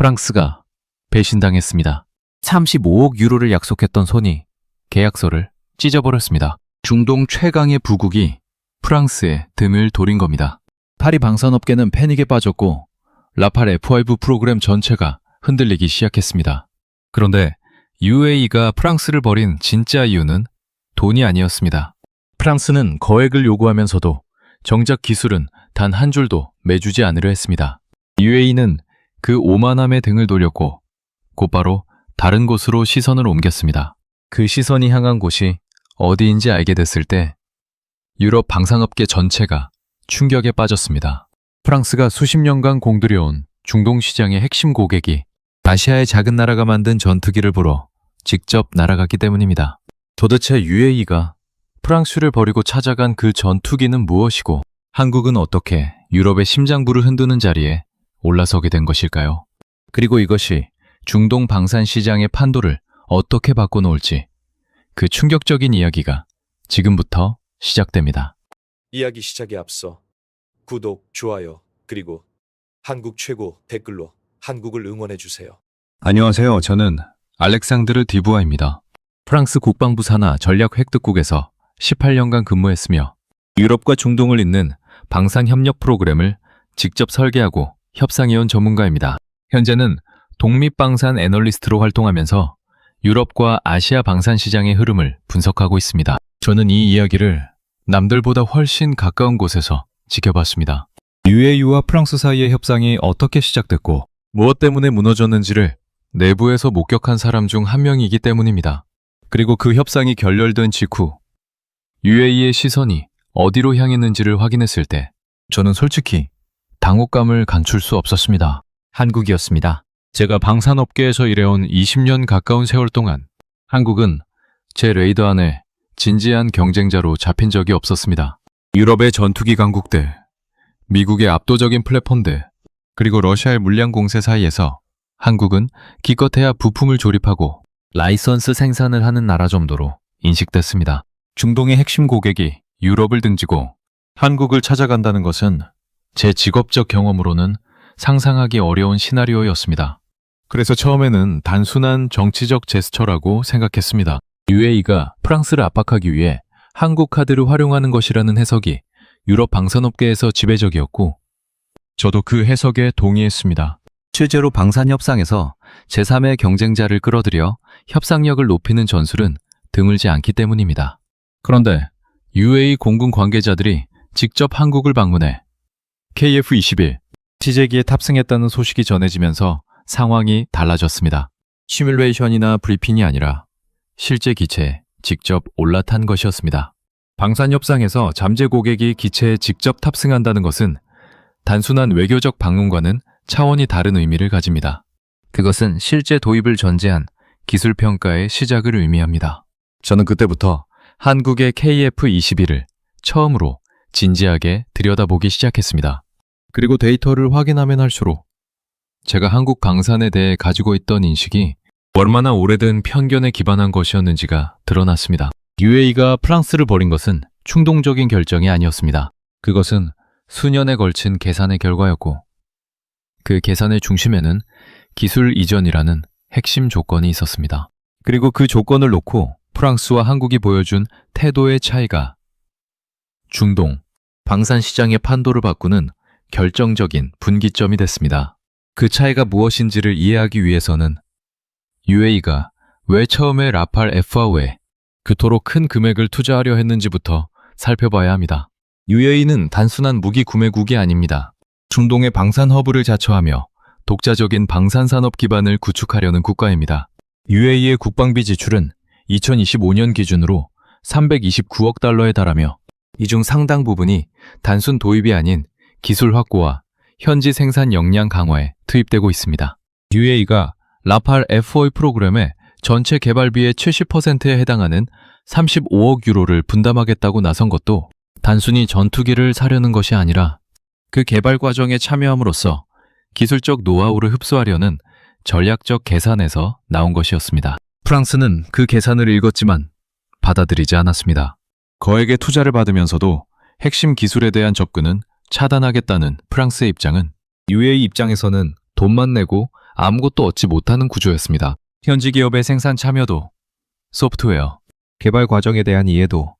프랑스가 배신당했습니다. 35억 유로를 약속했던 손이 계약서를 찢어버렸습니다. 중동 최강의 부국이 프랑스에 등을 돌린 겁니다. 파리 방산업계는 패닉에 빠졌고 라팔 F5 프로그램 전체가 흔들리기 시작했습니다. 그런데 UAE가 프랑스를 버린 진짜 이유는 돈이 아니었습니다. 프랑스는 거액을 요구하면서도 정작 기술은 단 한 줄도 매주지 않으려 했습니다. UAE는 그 오만함에 등을 돌렸고 곧바로 다른 곳으로 시선을 옮겼습니다. 그 시선이 향한 곳이 어디인지 알게 됐을 때 유럽 방산업계 전체가 충격에 빠졌습니다. 프랑스가 수십 년간 공들여온 중동 시장의 핵심 고객이 아시아의 작은 나라가 만든 전투기를 보러 직접 날아갔기 때문입니다. 도대체 UAE가 프랑스를 버리고 찾아간 그 전투기는 무엇이고 한국은 어떻게 유럽의 심장부를 흔드는 자리에 올라서게 된 것일까요? 그리고 이것이 중동 방산 시장의 판도를 어떻게 바꿔놓을지 그 충격적인 이야기가 지금부터 시작됩니다. 이야기 시작에 앞서 구독, 좋아요, 그리고 한국 최고 댓글로 한국을 응원해주세요. 안녕하세요. 저는 알렉상드르 디부아입니다. 프랑스 국방부 산하 전략획득국에서 18년간 근무했으며 유럽과 중동을 잇는 방산협력 프로그램을 직접 설계하고 협상해온 전문가입니다. 현재는 독립방산 애널리스트로 활동하면서 유럽과 아시아 방산 시장의 흐름을 분석하고 있습니다. 저는 이 이야기를 남들보다 훨씬 가까운 곳에서 지켜봤습니다. UAE와 프랑스 사이의 협상이 어떻게 시작됐고 무엇 때문에 무너졌는지를 내부에서 목격한 사람 중 한 명이기 때문입니다. 그리고 그 협상이 결렬된 직후 UAE의 시선이 어디로 향했는지를 확인했을 때 저는 솔직히 당혹감을 감출 수 없었습니다. 한국이었습니다. 제가 방산업계에서 일해온 20년 가까운 세월 동안 한국은 제 레이더 안에 진지한 경쟁자로 잡힌 적이 없었습니다. 유럽의 전투기 강국들, 미국의 압도적인 플랫폼들, 그리고 러시아의 물량 공세 사이에서 한국은 기껏해야 부품을 조립하고 라이선스 생산을 하는 나라 정도로 인식됐습니다. 중동의 핵심 고객이 유럽을 등지고 한국을 찾아간다는 것은 제 직업적 경험으로는 상상하기 어려운 시나리오였습니다. 그래서 처음에는 단순한 정치적 제스처라고 생각했습니다. UAE가 프랑스를 압박하기 위해 한국 카드를 활용하는 것이라는 해석이 유럽 방산업계에서 지배적이었고 저도 그 해석에 동의했습니다. 실제로 방산 협상에서 제3의 경쟁자를 끌어들여 협상력을 높이는 전술은 드물지 않기 때문입니다. 그런데 UAE 공군 관계자들이 직접 한국을 방문해 KF-21 시제기에 탑승했다는 소식이 전해지면서 상황이 달라졌습니다. 시뮬레이션이나 브리핑이 아니라 실제 기체에 직접 올라탄 것이었습니다. 방산협상에서 잠재 고객이 기체에 직접 탑승한다는 것은 단순한 외교적 방문과는 차원이 다른 의미를 가집니다. 그것은 실제 도입을 전제한 기술평가의 시작을 의미합니다. 저는 그때부터 한국의 KF-21을 처음으로 진지하게 들여다보기 시작했습니다. 그리고 데이터를 확인하면 할수록 제가 한국 방산에 대해 가지고 있던 인식이 얼마나 오래된 편견에 기반한 것이었는지가 드러났습니다. UAE가 프랑스를 버린 것은 충동적인 결정이 아니었습니다. 그것은 수년에 걸친 계산의 결과였고 그 계산의 중심에는 기술 이전이라는 핵심 조건이 있었습니다. 그리고 그 조건을 놓고 프랑스와 한국이 보여준 태도의 차이가 중동, 방산 시장의 판도를 바꾸는 결정적인 분기점이 됐습니다. 그 차이가 무엇인지를 이해하기 위해서는 UAE가 왜 처음에 라팔 F5에 그토록 큰 금액을 투자하려 했는지부터 살펴봐야 합니다. UAE는 단순한 무기 구매국이 아닙니다. 중동의 방산 허브를 자처하며 독자적인 방산산업 기반을 구축하려는 국가입니다. UAE의 국방비 지출은 2025년 기준으로 329억 달러에 달하며 이 중 상당 부분이 단순 도입이 아닌 기술 확보와 현지 생산 역량 강화에 투입되고 있습니다. UAE가 라팔 F5 프로그램의 전체 개발비의 70%에 해당하는 35억 유로를 분담하겠다고 나선 것도 단순히 전투기를 사려는 것이 아니라 그 개발 과정에 참여함으로써 기술적 노하우를 흡수하려는 전략적 계산에서 나온 것이었습니다. 프랑스는 그 계산을 읽었지만 받아들이지 않았습니다. 거액의 투자를 받으면서도 핵심 기술에 대한 접근은 차단하겠다는 프랑스의 입장은 UAE 입장에서는 돈만 내고 아무것도 얻지 못하는 구조였습니다. 현지 기업의 생산 참여도, 소프트웨어, 개발 과정에 대한 이해도,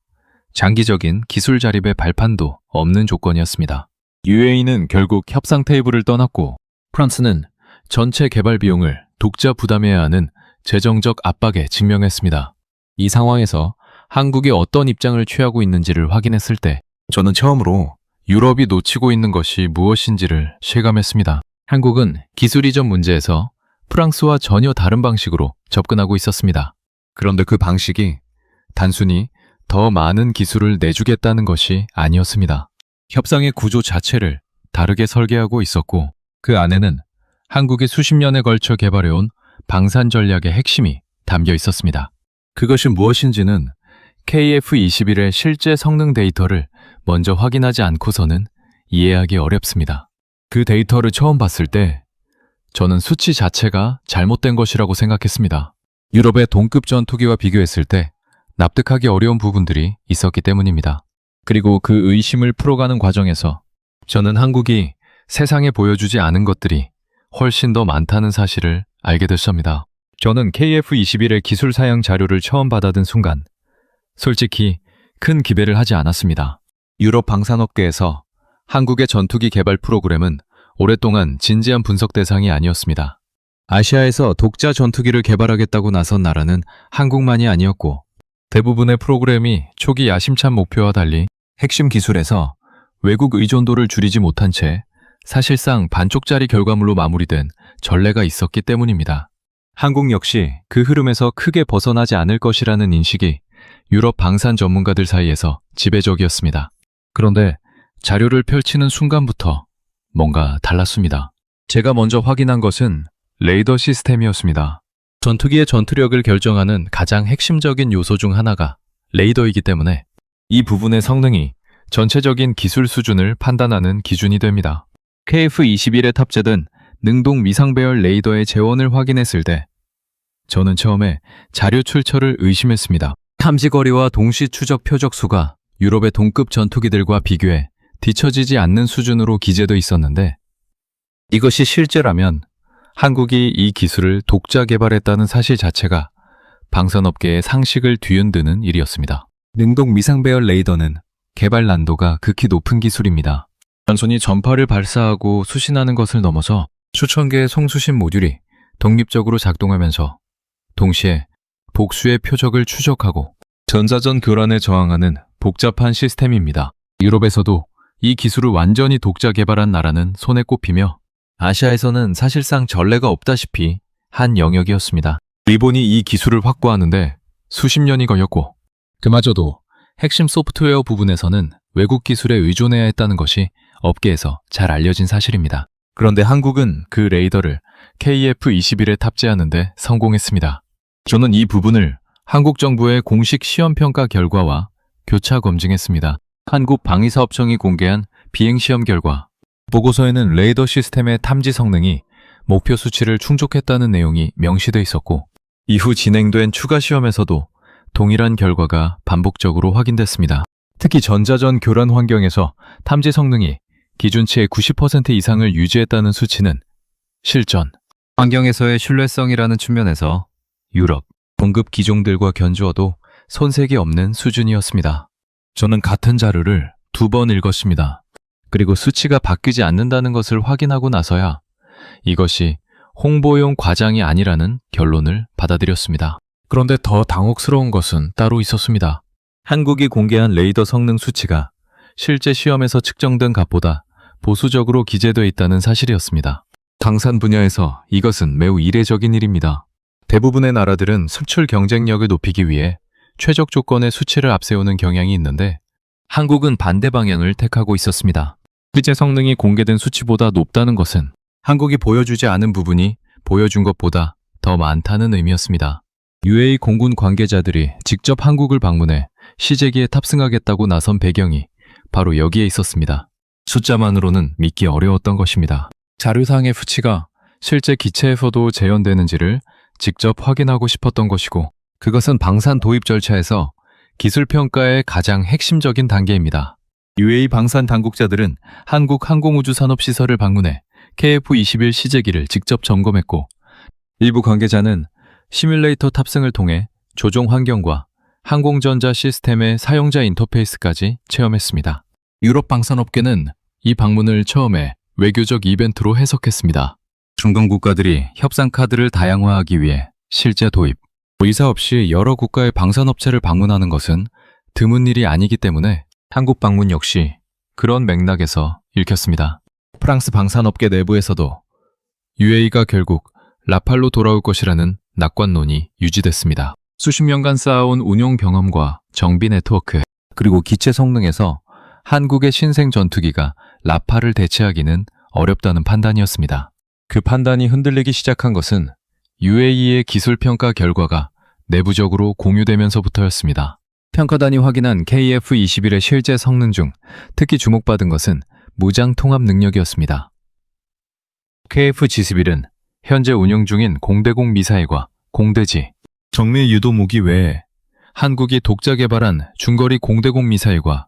장기적인 기술 자립의 발판도 없는 조건이었습니다. UAE는 결국 협상 테이블을 떠났고 프랑스는 전체 개발 비용을 독자 부담해야 하는 재정적 압박에 직면했습니다. 이 상황에서 한국이 어떤 입장을 취하고 있는지를 확인했을 때 저는 처음으로 유럽이 놓치고 있는 것이 무엇인지를 실감했습니다. 한국은 기술 이전 문제에서 프랑스와 전혀 다른 방식으로 접근하고 있었습니다. 그런데 그 방식이 단순히 더 많은 기술을 내주겠다는 것이 아니었습니다. 협상의 구조 자체를 다르게 설계하고 있었고 그 안에는 한국이 수십 년에 걸쳐 개발해온 방산 전략의 핵심이 담겨 있었습니다. 그것이 무엇인지는 KF21의 실제 성능 데이터를 먼저 확인하지 않고서는 이해하기 어렵습니다. 그 데이터를 처음 봤을 때 저는 수치 자체가 잘못된 것이라고 생각했습니다. 유럽의 동급 전투기와 비교했을 때 납득하기 어려운 부분들이 있었기 때문입니다. 그리고 그 의심을 풀어가는 과정에서 저는 한국이 세상에 보여주지 않은 것들이 훨씬 더 많다는 사실을 알게 됐습니다. 저는 KF21의 기술 사양 자료를 처음 받아든 순간 솔직히 큰 기대를 하지 않았습니다. 유럽 방산업계에서 한국의 전투기 개발 프로그램은 오랫동안 진지한 분석 대상이 아니었습니다. 아시아에서 독자 전투기를 개발하겠다고 나선 나라는 한국만이 아니었고 대부분의 프로그램이 초기 야심찬 목표와 달리 핵심 기술에서 외국 의존도를 줄이지 못한 채 사실상 반쪽짜리 결과물로 마무리된 전례가 있었기 때문입니다. 한국 역시 그 흐름에서 크게 벗어나지 않을 것이라는 인식이 유럽 방산 전문가들 사이에서 지배적이었습니다. 그런데 자료를 펼치는 순간부터 뭔가 달랐습니다. 제가 먼저 확인한 것은 레이더 시스템이었습니다. 전투기의 전투력을 결정하는 가장 핵심적인 요소 중 하나가 레이더이기 때문에 이 부분의 성능이 전체적인 기술 수준을 판단하는 기준이 됩니다. KF21에 탑재된 능동 미상배열 레이더의 재원을 확인했을 때 저는 처음에 자료 출처를 의심했습니다. 탐지거리와 동시 추적 표적수가 유럽의 동급 전투기들과 비교해 뒤처지지 않는 수준으로 기재돼 있었는데 이것이 실제라면 한국이 이 기술을 독자 개발했다는 사실 자체가 방산업계의 상식을 뒤흔드는 일이었습니다. 능동 미상배열 레이더는 개발 난도가 극히 높은 기술입니다. 단순히 전파를 발사하고 수신하는 것을 넘어서 수천 개의 송수신 모듈이 독립적으로 작동하면서 동시에 복수의 표적을 추적하고 전자전 교란에 저항하는 복잡한 시스템입니다. 유럽에서도 이 기술을 완전히 독자 개발한 나라는 손에 꼽히며 아시아에서는 사실상 전례가 없다시피 한 영역이었습니다. 일본이 이 기술을 확보하는데 수십 년이 걸렸고 그마저도 핵심 소프트웨어 부분에서는 외국 기술에 의존해야 했다는 것이 업계에서 잘 알려진 사실입니다. 그런데 한국은 그 레이더를 KF21에 탑재하는데 성공했습니다. 저는 이 부분을 한국 정부의 공식 시험평가 결과와 교차 검증했습니다. 한국방위사업청이 공개한 비행시험 결과 보고서에는 레이더 시스템의 탐지 성능이 목표 수치를 충족했다는 내용이 명시돼 있었고 이후 진행된 추가 시험에서도 동일한 결과가 반복적으로 확인됐습니다. 특히 전자전 교란 환경에서 탐지 성능이 기준치의 90% 이상을 유지했다는 수치는 실전 환경에서의 신뢰성이라는 측면에서 유럽 동급 기종들과 견주어도 손색이 없는 수준이었습니다. 저는 같은 자료를 2번 읽었습니다. 그리고 수치가 바뀌지 않는다는 것을 확인하고 나서야 이것이 홍보용 과장이 아니라는 결론을 받아들였습니다. 그런데 더 당혹스러운 것은 따로 있었습니다. 한국이 공개한 레이더 성능 수치가 실제 시험에서 측정된 값보다 보수적으로 기재되어 있다는 사실이었습니다. 방산 분야에서 이것은 매우 이례적인 일입니다. 대부분의 나라들은 수출 경쟁력을 높이기 위해 최적 조건의 수치를 앞세우는 경향이 있는데 한국은 반대 방향을 택하고 있었습니다. 실제 성능이 공개된 수치보다 높다는 것은 한국이 보여주지 않은 부분이 보여준 것보다 더 많다는 의미였습니다. UAE 공군 관계자들이 직접 한국을 방문해 시제기에 탑승하겠다고 나선 배경이 바로 여기에 있었습니다. 숫자만으로는 믿기 어려웠던 것입니다. 자료상의 수치가 실제 기체에서도 재현되는지를 직접 확인하고 싶었던 것이고 그것은 방산 도입 절차에서 기술 평가의 가장 핵심적인 단계입니다. UAE 방산 당국자들은 한국 항공우주 산업 시설을 방문해 KF-21 시제기를 직접 점검했고 일부 관계자는 시뮬레이터 탑승을 통해 조종 환경과 항공전자 시스템의 사용자 인터페이스까지 체험했습니다. 유럽 방산업계는 이 방문을 처음에 외교적 이벤트로 해석했습니다. 중동 국가들이 협상 카드를 다양화하기 위해 실제 도입, 의사 없이 여러 국가의 방산업체를 방문하는 것은 드문 일이 아니기 때문에 한국 방문 역시 그런 맥락에서 읽혔습니다. 프랑스 방산업계 내부에서도 UAE가 결국 라팔로 돌아올 것이라는 낙관론이 유지됐습니다. 수십 년간 쌓아온 운용 경험과 정비 네트워크, 그리고 기체 성능에서 한국의 신생 전투기가 라팔을 대체하기는 어렵다는 판단이었습니다. 그 판단이 흔들리기 시작한 것은 UAE의 기술 평가 결과가 내부적으로 공유되면서부터였습니다. 평가단이 확인한 KF-21의 실제 성능 중 특히 주목받은 것은 무장 통합 능력이었습니다. KF-21은 현재 운용 중인 공대공 미사일과 공대지, 정밀 유도 무기 외에 한국이 독자 개발한 중거리 공대공 미사일과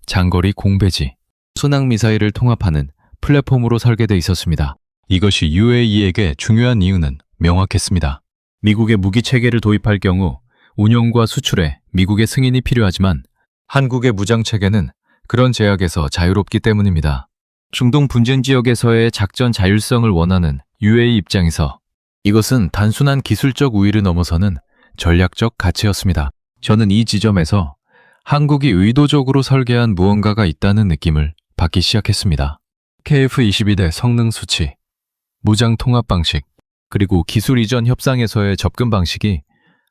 장거리 공배지, 순항 미사일을 통합하는 플랫폼으로 설계되어 있었습니다. 이것이 UAE에게 중요한 이유는 명확했습니다. 미국의 무기 체계를 도입할 경우 운용과 수출에 미국의 승인이 필요하지만 한국의 무장 체계는 그런 제약에서 자유롭기 때문입니다. 중동 분쟁 지역에서의 작전 자율성을 원하는 UAE 입장에서 이것은 단순한 기술적 우위를 넘어서는 전략적 가치였습니다. 저는 이 지점에서 한국이 의도적으로 설계한 무언가가 있다는 느낌을 받기 시작했습니다. KF-22대 성능 수치, 무장 통합 방식, 그리고 기술 이전 협상에서의 접근 방식이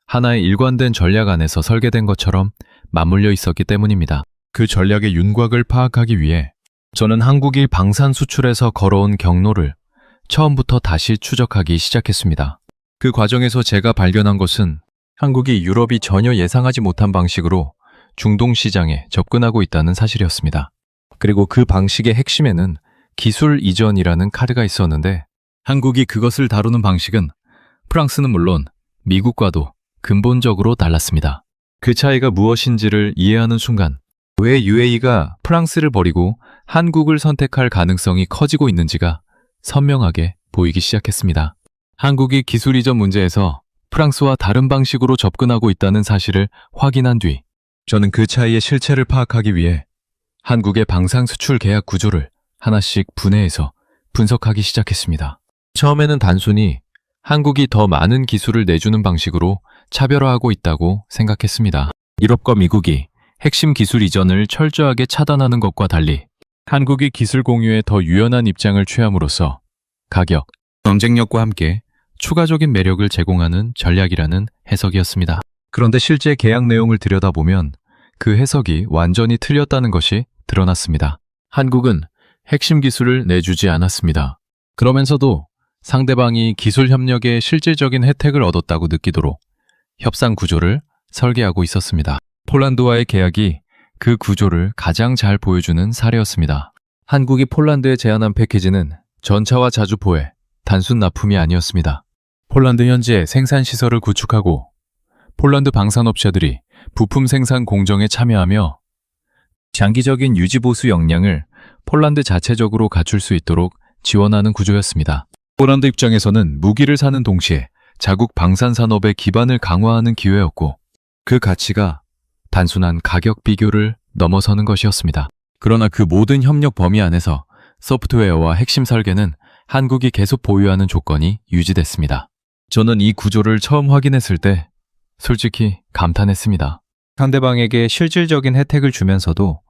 하나의 일관된 전략 안에서 설계된 것처럼 맞물려 있었기 때문입니다. 그 전략의 윤곽을 파악하기 위해 저는 한국이 방산 수출에서 걸어온 경로를 처음부터 다시 추적하기 시작했습니다. 그 과정에서 제가 발견한 것은 한국이 유럽이 전혀 예상하지 못한 방식으로 중동 시장에 접근하고 있다는 사실이었습니다. 그리고 그 방식의 핵심에는 기술 이전이라는 카드가 있었는데 한국이 그것을 다루는 방식은 프랑스는 물론 미국과도 근본적으로 달랐습니다. 그 차이가 무엇인지를 이해하는 순간 왜 UAE가 프랑스를 버리고 한국을 선택할 가능성이 커지고 있는지가 선명하게 보이기 시작했습니다. 한국이 기술 이전 문제에서 프랑스와 다른 방식으로 접근하고 있다는 사실을 확인한 뒤 저는 그 차이의 실체를 파악하기 위해 한국의 방산 수출 계약 구조를 하나씩 분해해서 분석하기 시작했습니다. 처음에는 단순히 한국이 더 많은 기술을 내주는 방식으로 차별화하고 있다고 생각했습니다. 유럽과 미국이 핵심 기술 이전을 철저하게 차단하는 것과 달리 한국이 기술 공유에 더 유연한 입장을 취함으로써 가격, 경쟁력과 함께 추가적인 매력을 제공하는 전략이라는 해석이었습니다. 그런데 실제 계약 내용을 들여다보면 그 해석이 완전히 틀렸다는 것이 드러났습니다. 한국은 핵심 기술을 내주지 않았습니다. 그러면서도 상대방이 기술 협력에 실질적인 혜택을 얻었다고 느끼도록 협상 구조를 설계하고 있었습니다. 폴란드와의 계약이 그 구조를 가장 잘 보여주는 사례였습니다. 한국이 폴란드에 제안한 패키지는 전차와 자주포의 단순 납품이 아니었습니다. 폴란드 현지에 생산시설을 구축하고 폴란드 방산업체들이 부품 생산 공정에 참여하며 장기적인 유지보수 역량을 폴란드 자체적으로 갖출 수 있도록 지원하는 구조였습니다. 폴란드 입장에서는 무기를 사는 동시에 자국 방산산업의 기반을 강화하는 기회였고 그 가치가 단순한 가격 비교를 넘어서는 것이었습니다. 그러나 그 모든 협력 범위 안에서 소프트웨어와 핵심 설계는 한국이 계속 보유하는 조건이 유지됐습니다. 저는 이 구조를 처음 확인했을 때 솔직히 감탄했습니다. 상대방에게 실질적인 혜택을 주면서도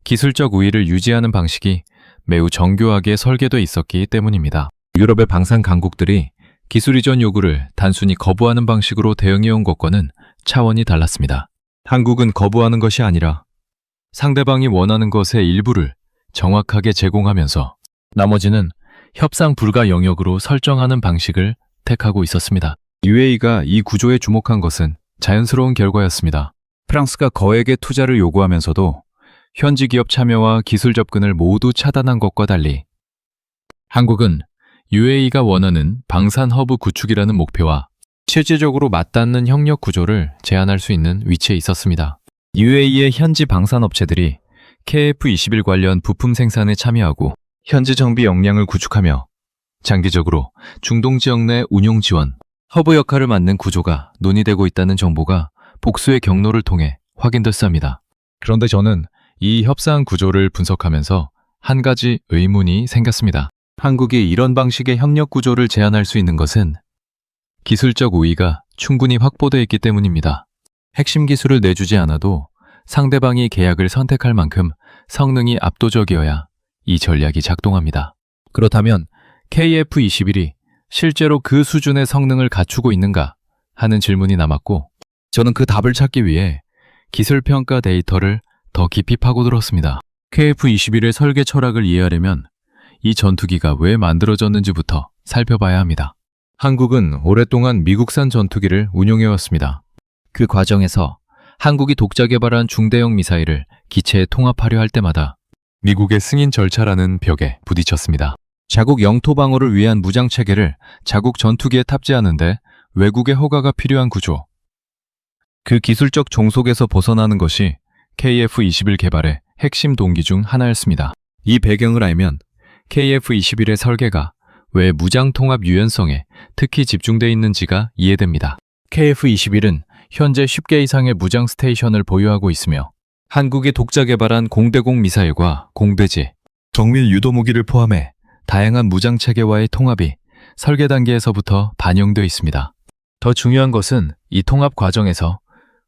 기술적 우위를 유지하는 방식이 매우 정교하게 설계되어 있었기 때문입니다. 유럽의 방산 강국들이 기술 이전 요구를 단순히 거부하는 방식으로 대응해온 것과는 차원이 달랐습니다. 한국은 거부하는 것이 아니라 상대방이 원하는 것의 일부를 정확하게 제공하면서 나머지는 협상 불가 영역으로 설정하는 방식을 택하고 있었습니다. UAE가 이 구조에 주목한 것은 자연스러운 결과였습니다. 프랑스가 거액의 투자를 요구하면서도 현지 기업 참여와 기술 접근을 모두 차단한 것과 달리 한국은 UAE가 원하는 방산 허브 구축이라는 목표와 실질적으로 맞닿는 협력 구조를 제안할 수 있는 위치에 있었습니다. UAE의 현지 방산업체들이 KF-21 관련 부품 생산에 참여하고 현지 정비 역량을 구축하며 장기적으로 중동 지역 내 운용 지원, 허브 역할을 맡는 구조가 논의되고 있다는 정보가 복수의 경로를 통해 확인됐습니다. 그런데 저는 이 협상 구조를 분석하면서 한 가지 의문이 생겼습니다. 한국이 이런 방식의 협력 구조를 제안할 수 있는 것은 기술적 우위가 충분히 확보되어 있기 때문입니다. 핵심 기술을 내주지 않아도 상대방이 계약을 선택할 만큼 성능이 압도적이어야 이 전략이 작동합니다. 그렇다면 KF-21이 실제로 그 수준의 성능을 갖추고 있는가 하는 질문이 남았고, 저는 그 답을 찾기 위해 기술평가 데이터를 더 깊이 파고들었습니다. KF-21의 설계 철학을 이해하려면 이 전투기가 왜 만들어졌는지부터 살펴봐야 합니다. 한국은 오랫동안 미국산 전투기를 운용해왔습니다. 그 과정에서 한국이 독자 개발한 중대형 미사일을 기체에 통합하려 할 때마다 미국의 승인 절차라는 벽에 부딪혔습니다. 자국 영토 방어를 위한 무장 체계를 자국 전투기에 탑재하는데 외국의 허가가 필요한 구조. 그 기술적 종속에서 벗어나는 것이 KF-21 개발의 핵심 동기 중 하나였습니다. 이 배경을 알면 KF-21의 설계가 왜 무장 통합 유연성에 특히 집중되어 있는지가 이해됩니다. KF-21은 현재 10개 이상의 무장 스테이션을 보유하고 있으며 한국이 독자 개발한 공대공 미사일과 공대지, 정밀 유도 무기를 포함해 다양한 무장 체계와의 통합이 설계 단계에서부터 반영되어 있습니다. 더 중요한 것은 이 통합 과정에서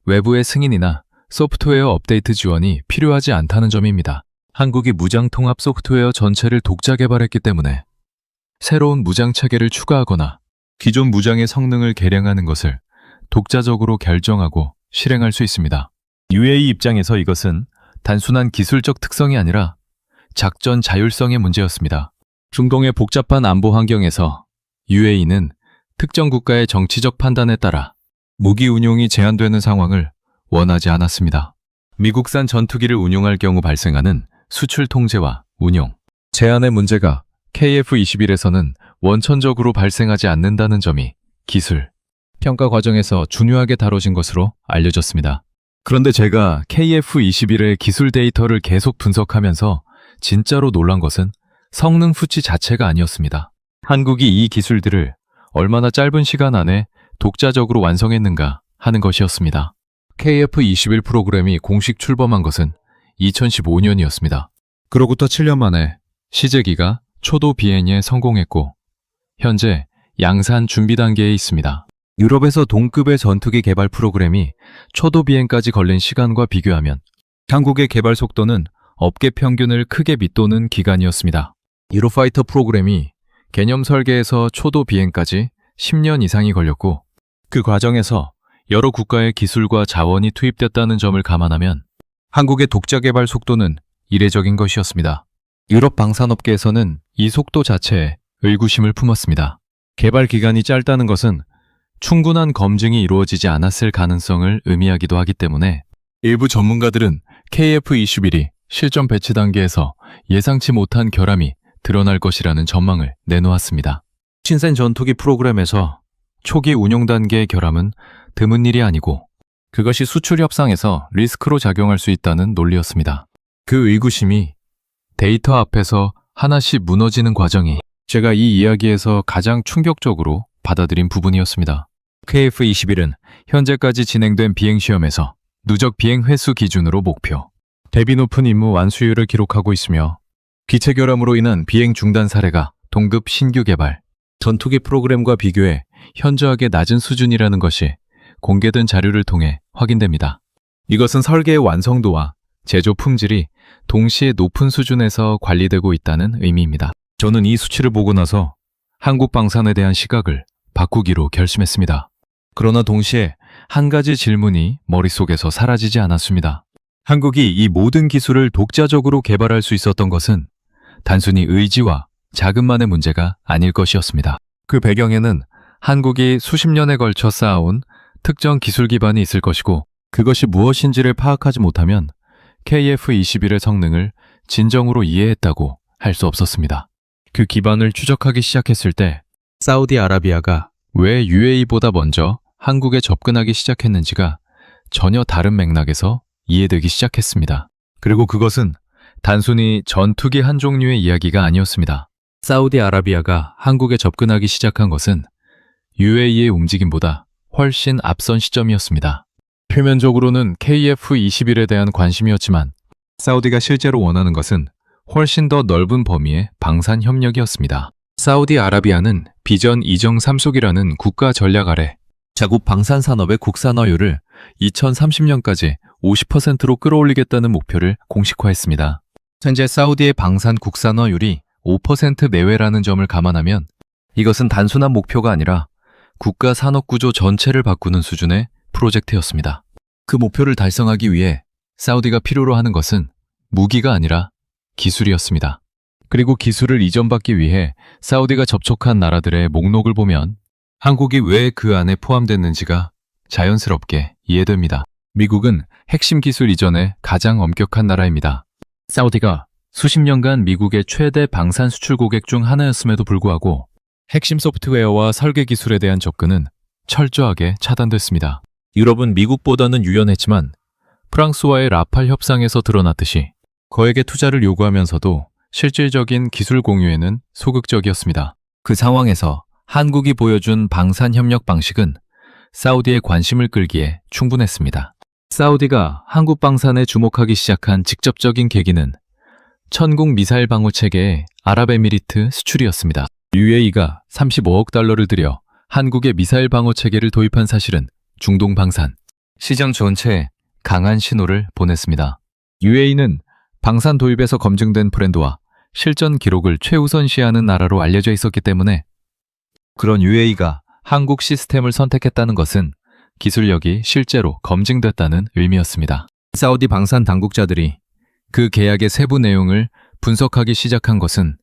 외부의 승인이나 소프트웨어 업데이트 지원이 필요하지 않다는 점입니다. 한국이 무장 통합 소프트웨어 전체를 독자 개발했기 때문에 새로운 무장 체계를 추가하거나 기존 무장의 성능을 개량하는 것을 독자적으로 결정하고 실행할 수 있습니다. UAE 입장에서 이것은 단순한 기술적 특성이 아니라 작전 자율성의 문제였습니다. 중동의 복잡한 안보 환경에서 UAE는 특정 국가의 정치적 판단에 따라 무기 운용이 제한되는 상황을 원하지 않았습니다. 미국산 전투기를 운용할 경우 발생하는 수출 통제와 운용, 제한의 문제가 KF-21에서는 원천적으로 발생하지 않는다는 점이 기술, 평가 과정에서 중요하게 다뤄진 것으로 알려졌습니다. 그런데 제가 KF-21의 기술 데이터를 계속 분석하면서 진짜로 놀란 것은 성능 수치 자체가 아니었습니다. 한국이 이 기술들을 얼마나 짧은 시간 안에 독자적으로 완성했는가 하는 것이었습니다. KF-21 프로그램이 공식 출범한 것은 2015년이었습니다. 그로부터 7년 만에 시제기가 초도 비행에 성공했고 현재 양산 준비 단계에 있습니다. 유럽에서 동급의 전투기 개발 프로그램이 초도 비행까지 걸린 시간과 비교하면 한국의 개발 속도는 업계 평균을 크게 밑도는 기간이었습니다. 유로파이터 프로그램이 개념 설계에서 초도 비행까지 10년 이상이 걸렸고 그 과정에서 여러 국가의 기술과 자원이 투입됐다는 점을 감안하면 한국의 독자 개발 속도는 이례적인 것이었습니다. 유럽 방산업계에서는 이 속도 자체에 의구심을 품었습니다. 개발 기간이 짧다는 것은 충분한 검증이 이루어지지 않았을 가능성을 의미하기도 하기 때문에 일부 전문가들은 KF-21이 실전 배치 단계에서 예상치 못한 결함이 드러날 것이라는 전망을 내놓았습니다. 신생 전투기 프로그램에서 초기 운용 단계의 결함은 드문 일이 아니고 그것이 수출 협상에서 리스크로 작용할 수 있다는 논리였습니다. 그 의구심이 데이터 앞에서 하나씩 무너지는 과정이 제가 이 이야기에서 가장 충격적으로 받아들인 부분이었습니다. KF-21은 현재까지 진행된 비행시험에서 누적 비행 횟수 기준으로 목표, 대비 높은 임무 완수율을 기록하고 있으며 기체 결함으로 인한 비행 중단 사례가 동급 신규 개발, 전투기 프로그램과 비교해 현저하게 낮은 수준이라는 것이 공개된 자료를 통해 확인됩니다. 이것은 설계의 완성도와 제조 품질이 동시에 높은 수준에서 관리되고 있다는 의미입니다. 저는 이 수치를 보고 나서 한국 방산에 대한 시각을 바꾸기로 결심했습니다. 그러나 동시에 한 가지 질문이 머릿속에서 사라지지 않았습니다. 한국이 이 모든 기술을 독자적으로 개발할 수 있었던 것은 단순히 의지와 자금만의 문제가 아닐 것이었습니다. 그 배경에는 한국이 수십 년에 걸쳐 쌓아온 특정 기술 기반이 있을 것이고 그것이 무엇인지를 파악하지 못하면 KF-21의 성능을 진정으로 이해했다고 할 수 없었습니다. 그 기반을 추적하기 시작했을 때 사우디아라비아가 왜 UAE보다 먼저 한국에 접근하기 시작했는지가 전혀 다른 맥락에서 이해되기 시작했습니다. 그리고 그것은 단순히 전투기 한 종류의 이야기가 아니었습니다. 사우디아라비아가 한국에 접근하기 시작한 것은 UAE의 움직임보다 훨씬 앞선 시점이었습니다. 표면적으로는 KF-21에 대한 관심이었지만 사우디가 실제로 원하는 것은 훨씬 더 넓은 범위의 방산 협력이었습니다. 사우디아라비아는 비전 2.3속이라는 국가 전략 아래 자국 방산 산업의 국산화율을 2030년까지 50%로 끌어올리겠다는 목표를 공식화했습니다. 현재 사우디의 방산 국산화율이 5% 내외라는 점을 감안하면 이것은 단순한 목표가 아니라 국가 산업 구조 전체를 바꾸는 수준의 프로젝트였습니다. 그 목표를 달성하기 위해 사우디가 필요로 하는 것은 무기가 아니라 기술이었습니다. 그리고 기술을 이전받기 위해 사우디가 접촉한 나라들의 목록을 보면 한국이 왜 그 안에 포함됐는지가 자연스럽게 이해됩니다. 미국은 핵심 기술 이전에 가장 엄격한 나라입니다. 사우디가 수십 년간 미국의 최대 방산 수출 고객 중 하나였음에도 불구하고 핵심 소프트웨어와 설계 기술에 대한 접근은 철저하게 차단됐습니다. 유럽은 미국보다는 유연했지만 프랑스와의 라팔 협상에서 드러났듯이 거액의 투자를 요구하면서도 실질적인 기술 공유에는 소극적이었습니다. 그 상황에서 한국이 보여준 방산 협력 방식은 사우디의 관심을 끌기에 충분했습니다. 사우디가 한국 방산에 주목하기 시작한 직접적인 계기는 천궁 미사일 방어 체계의 아랍에미리트 수출이었습니다. UAE가 35억 달러를 들여 한국의 미사일 방어 체계를 도입한 사실은 중동 방산 시장 전체에 강한 신호를 보냈습니다. UAE는 방산 도입에서 검증된 브랜드와 실전 기록을 최우선시하는 나라로 알려져 있었기 때문에 그런 UAE가 한국 시스템을 선택했다는 것은 기술력이 실제로 검증됐다는 의미였습니다. 사우디 방산 당국자들이 그 계약의 세부 내용을 분석하기 시작한 것은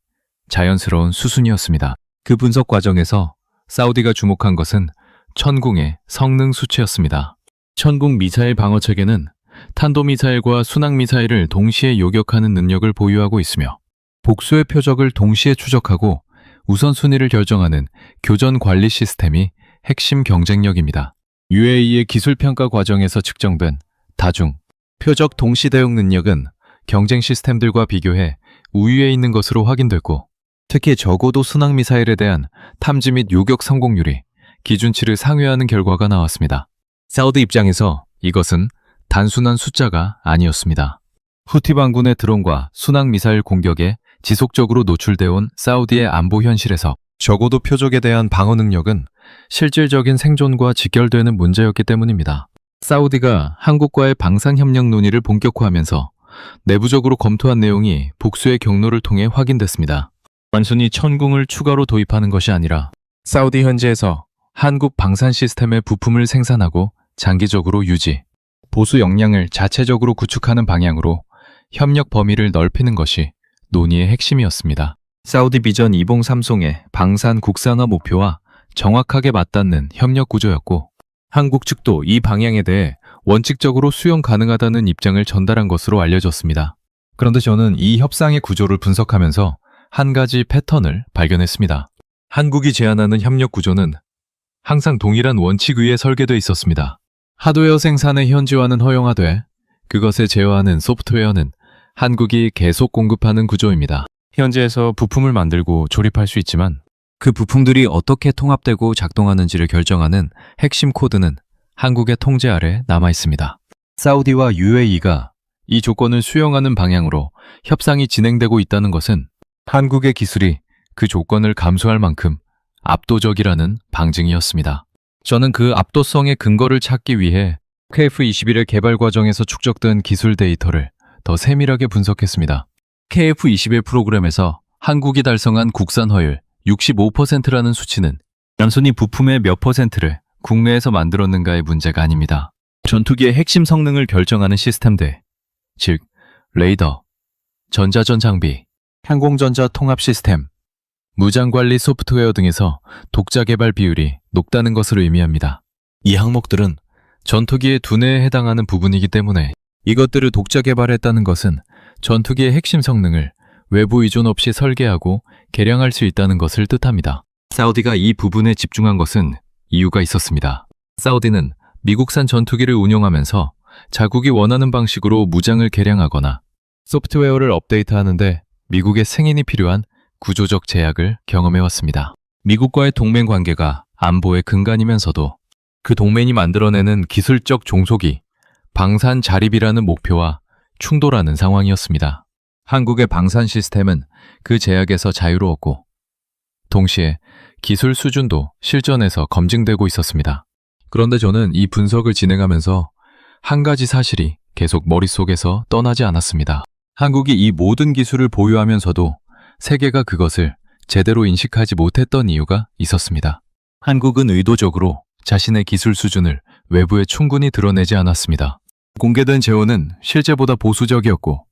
자연스러운 수순이었습니다. 그 분석 과정에서 사우디가 주목한 것은 천궁의 성능 수치였습니다. 천궁 미사일 방어 체계는 탄도미사일과 순항미사일을 동시에 요격하는 능력을 보유하고 있으며 복수의 표적을 동시에 추적하고 우선순위를 결정하는 교전 관리 시스템이 핵심 경쟁력입니다. UAE의 기술평가 과정에서 측정된 다중, 표적 동시 대응 능력은 경쟁 시스템들과 비교해 우위에 있는 것으로 확인됐고 특히 저고도 순항미사일에 대한 탐지 및 요격 성공률이 기준치를 상회하는 결과가 나왔습니다. 사우디 입장에서 이것은 단순한 숫자가 아니었습니다. 후티 반군의 드론과 순항미사일 공격에 지속적으로 노출되어 온 사우디의 안보 현실에서 적어도 표적에 대한 방어 능력은 실질적인 생존과 직결되는 문제였기 때문입니다. 사우디가 한국과의 방산협력 논의를 본격화하면서 내부적으로 검토한 내용이 복수의 경로를 통해 확인됐습니다. 단순히 천궁을 추가로 도입하는 것이 아니라 사우디 현지에서 한국 방산 시스템의 부품을 생산하고 장기적으로 유지, 보수 역량을 자체적으로 구축하는 방향으로 협력 범위를 넓히는 것이 논의의 핵심이었습니다. 사우디 비전 203송의 방산 국산화 목표와 정확하게 맞닿는 협력 구조였고 한국 측도 이 방향에 대해 원칙적으로 수용 가능하다는 입장을 전달한 것으로 알려졌습니다. 그런데 저는 이 협상의 구조를 분석하면서 한 가지 패턴을 발견했습니다. 한국이 제안하는 협력 구조는 항상 동일한 원칙 위에 설계되어 있었습니다. 하드웨어 생산의 현지화는 허용하되 그것을 제어하는 소프트웨어는 한국이 계속 공급하는 구조입니다. 현지에서 부품을 만들고 조립할 수 있지만 그 부품들이 어떻게 통합되고 작동하는지를 결정하는 핵심 코드는 한국의 통제 아래 남아 있습니다. 사우디와 UAE가 이 조건을 수용하는 방향으로 협상이 진행되고 있다는 것은 한국의 기술이 그 조건을 감수할 만큼 압도적이라는 방증이었습니다. 저는 그 압도성의 근거를 찾기 위해 KF-21의 개발 과정에서 축적된 기술 데이터를 더 세밀하게 분석했습니다. KF-21 프로그램에서 한국이 달성한 국산화율 65%라는 수치는 단순히 부품의 몇 %를 국내에서 만들었는가의 문제가 아닙니다. 전투기의 핵심 성능을 결정하는 시스템들, 즉 레이더, 전자전 장비, 항공전자 통합 시스템, 무장관리 소프트웨어 등에서 독자 개발 비율이 높다는 것을 의미합니다. 이 항목들은 전투기의 두뇌에 해당하는 부분이기 때문에 이것들을 독자 개발했다는 것은 전투기의 핵심 성능을 외부 의존 없이 설계하고 개량할 수 있다는 것을 뜻합니다. 사우디가 이 부분에 집중한 것은 이유가 있었습니다. 사우디는 미국산 전투기를 운용하면서 자국이 원하는 방식으로 무장을 개량하거나 소프트웨어를 업데이트하는데 미국의 승인이 필요한 구조적 제약을 경험해왔습니다. 미국과의 동맹 관계가 안보의 근간이면서도 그 동맹이 만들어내는 기술적 종속이 방산 자립이라는 목표와 충돌하는 상황이었습니다. 한국의 방산 시스템은 그 제약에서 자유로웠고 동시에 기술 수준도 실전에서 검증되고 있었습니다. 그런데 저는 이 분석을 진행하면서 한 가지 사실이 계속 머릿속에서 떠나지 않았습니다. 한국이 이 모든 기술을 보유하면서도 세계가 그것을 제대로 인식하지 못했던 이유가 있었습니다. 한국은 의도적으로 자신의 기술 수준을 외부에 충분히 드러내지 않았습니다. 공개된 재원은 실제보다 보수적이었고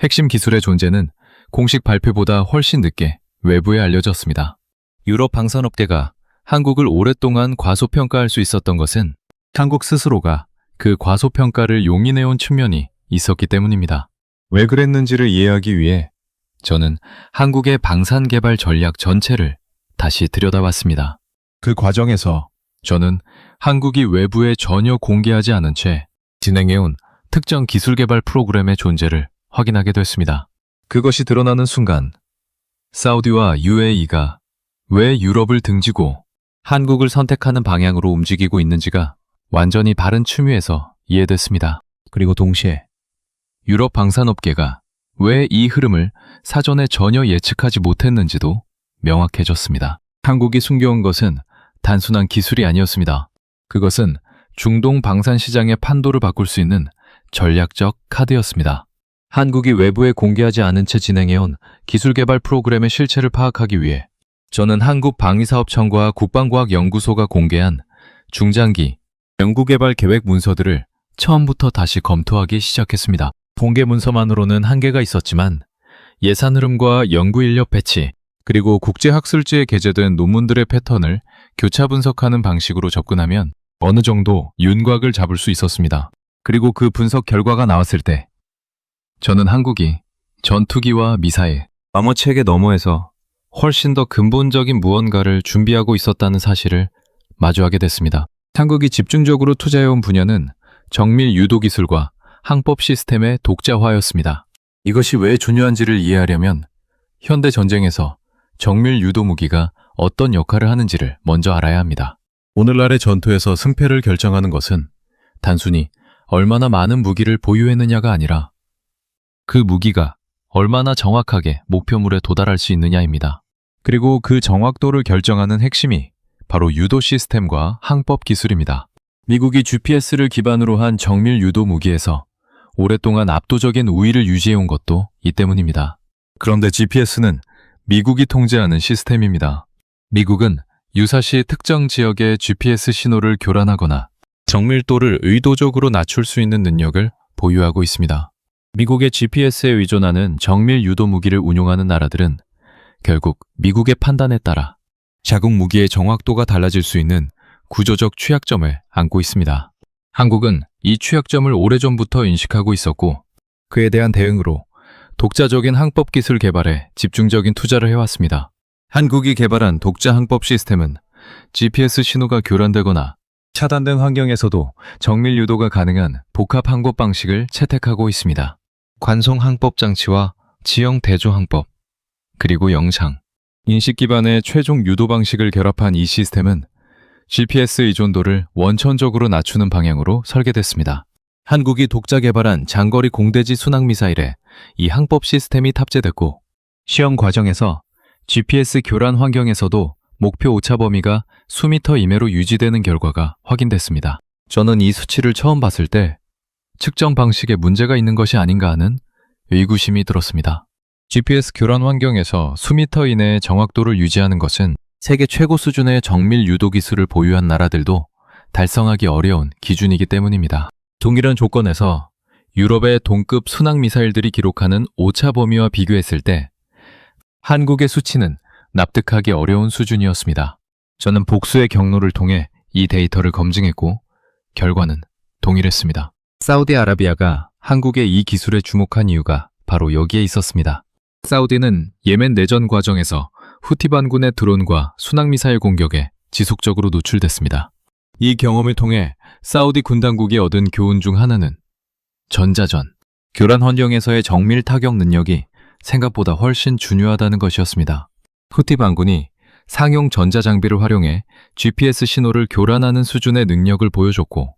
핵심 기술의 존재는 공식 발표보다 훨씬 늦게 외부에 알려졌습니다. 유럽 방산업계가 한국을 오랫동안 과소평가할 수 있었던 것은 한국 스스로가 그 과소평가를 용인해온 측면이 있었기 때문입니다. 왜 그랬는지를 이해하기 위해 저는 한국의 방산 개발 전략 전체를 다시 들여다봤습니다. 그 과정에서 저는 한국이 외부에 전혀 공개하지 않은 채 진행해온 특정 기술 개발 프로그램의 존재를 확인하게 됐습니다. 그것이 드러나는 순간 사우디와 UAE가 왜 유럽을 등지고 한국을 선택하는 방향으로 움직이고 있는지가 완전히 다른 층위에서 이해됐습니다. 그리고 동시에 유럽 방산업계가 왜 이 흐름을 사전에 전혀 예측하지 못했는지도 명확해졌습니다. 한국이 숨겨온 것은 단순한 기술이 아니었습니다. 그것은 중동 방산 시장의 판도를 바꿀 수 있는 전략적 카드였습니다. 한국이 외부에 공개하지 않은 채 진행해온 기술 개발 프로그램의 실체를 파악하기 위해 저는 한국방위사업청과 국방과학연구소가 공개한 중장기 연구개발 계획 문서들을 처음부터 다시 검토하기 시작했습니다. 공개 문서만으로는 한계가 있었지만 예산 흐름과 연구 인력 배치, 그리고 국제학술지에 게재된 논문들의 패턴을 교차 분석하는 방식으로 접근하면 어느 정도 윤곽을 잡을 수 있었습니다. 그리고 그 분석 결과가 나왔을 때 저는 한국이 전투기와 미사일, 암호 체계 너머에서 훨씬 더 근본적인 무언가를 준비하고 있었다는 사실을 마주하게 됐습니다. 한국이 집중적으로 투자해온 분야는 정밀 유도 기술과 항법 시스템의 독자화였습니다. 이것이 왜 중요한지를 이해하려면 현대 전쟁에서 정밀 유도 무기가 어떤 역할을 하는지를 먼저 알아야 합니다. 오늘날의 전투에서 승패를 결정하는 것은 단순히 얼마나 많은 무기를 보유했느냐가 아니라 그 무기가 얼마나 정확하게 목표물에 도달할 수 있느냐입니다. 그리고 그 정확도를 결정하는 핵심이 바로 유도 시스템과 항법 기술입니다. 미국이 GPS를 기반으로 한 정밀 유도 무기에서 오랫동안 압도적인 우위를 유지해온 것도 이 때문입니다. 그런데 GPS는 미국이 통제하는 시스템입니다. 미국은 유사시 특정 지역의 GPS 신호를 교란하거나 정밀도를 의도적으로 낮출 수 있는 능력을 보유하고 있습니다. 미국의 GPS에 의존하는 정밀 유도 무기를 운용하는 나라들은 결국 미국의 판단에 따라 자국 무기의 정확도가 달라질 수 있는 구조적 취약점을 안고 있습니다. 한국은 이 취약점을 오래전부터 인식하고 있었고 그에 대한 대응으로 독자적인 항법 기술 개발에 집중적인 투자를 해왔습니다. 한국이 개발한 독자 항법 시스템은 GPS 신호가 교란되거나 차단된 환경에서도 정밀 유도가 가능한 복합 항법 방식을 채택하고 있습니다. 관송 항법 장치와 지형 대조 항법, 그리고 영상, 인식 기반의 최종 유도 방식을 결합한 이 시스템은 GPS 의존도를 원천적으로 낮추는 방향으로 설계됐습니다. 한국이 독자 개발한 장거리 공대지 순항 미사일에 이 항법 시스템이 탑재됐고 시험 과정에서 GPS 교란 환경에서도 목표 오차 범위가 수미터 이내로 유지되는 결과가 확인됐습니다. 저는 이 수치를 처음 봤을 때 측정 방식에 문제가 있는 것이 아닌가 하는 의구심이 들었습니다. GPS 교란 환경에서 수미터 이내의 정확도를 유지하는 것은 세계 최고 수준의 정밀 유도 기술을 보유한 나라들도 달성하기 어려운 기준이기 때문입니다. 동일한 조건에서 유럽의 동급 순항 미사일들이 기록하는 오차 범위와 비교했을 때 한국의 수치는 납득하기 어려운 수준이었습니다. 저는 복수의 경로를 통해 이 데이터를 검증했고 결과는 동일했습니다. 사우디아라비아가 한국의 이 기술에 주목한 이유가 바로 여기에 있었습니다. 사우디는 예멘 내전 과정에서 후티 반군의 드론과 순항미사일 공격에 지속적으로 노출됐습니다. 이 경험을 통해 사우디 군 당국이 얻은 교훈 중 하나는 전자전, 교란 환경에서의 정밀 타격 능력이 생각보다 훨씬 중요하다는 것이었습니다. 후티 반군이 상용 전자장비를 활용해 GPS 신호를 교란하는 수준의 능력을 보여줬고,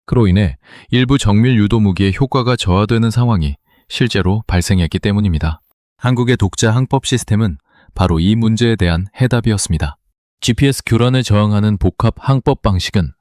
그로 인해 일부 정밀 유도 무기의 효과가 저하되는 상황이 실제로 발생했기 때문입니다. 한국의 독자 항법 시스템은 바로 이 문제에 대한 해답이었습니다. GPS 교란에 저항하는 복합 항법 방식은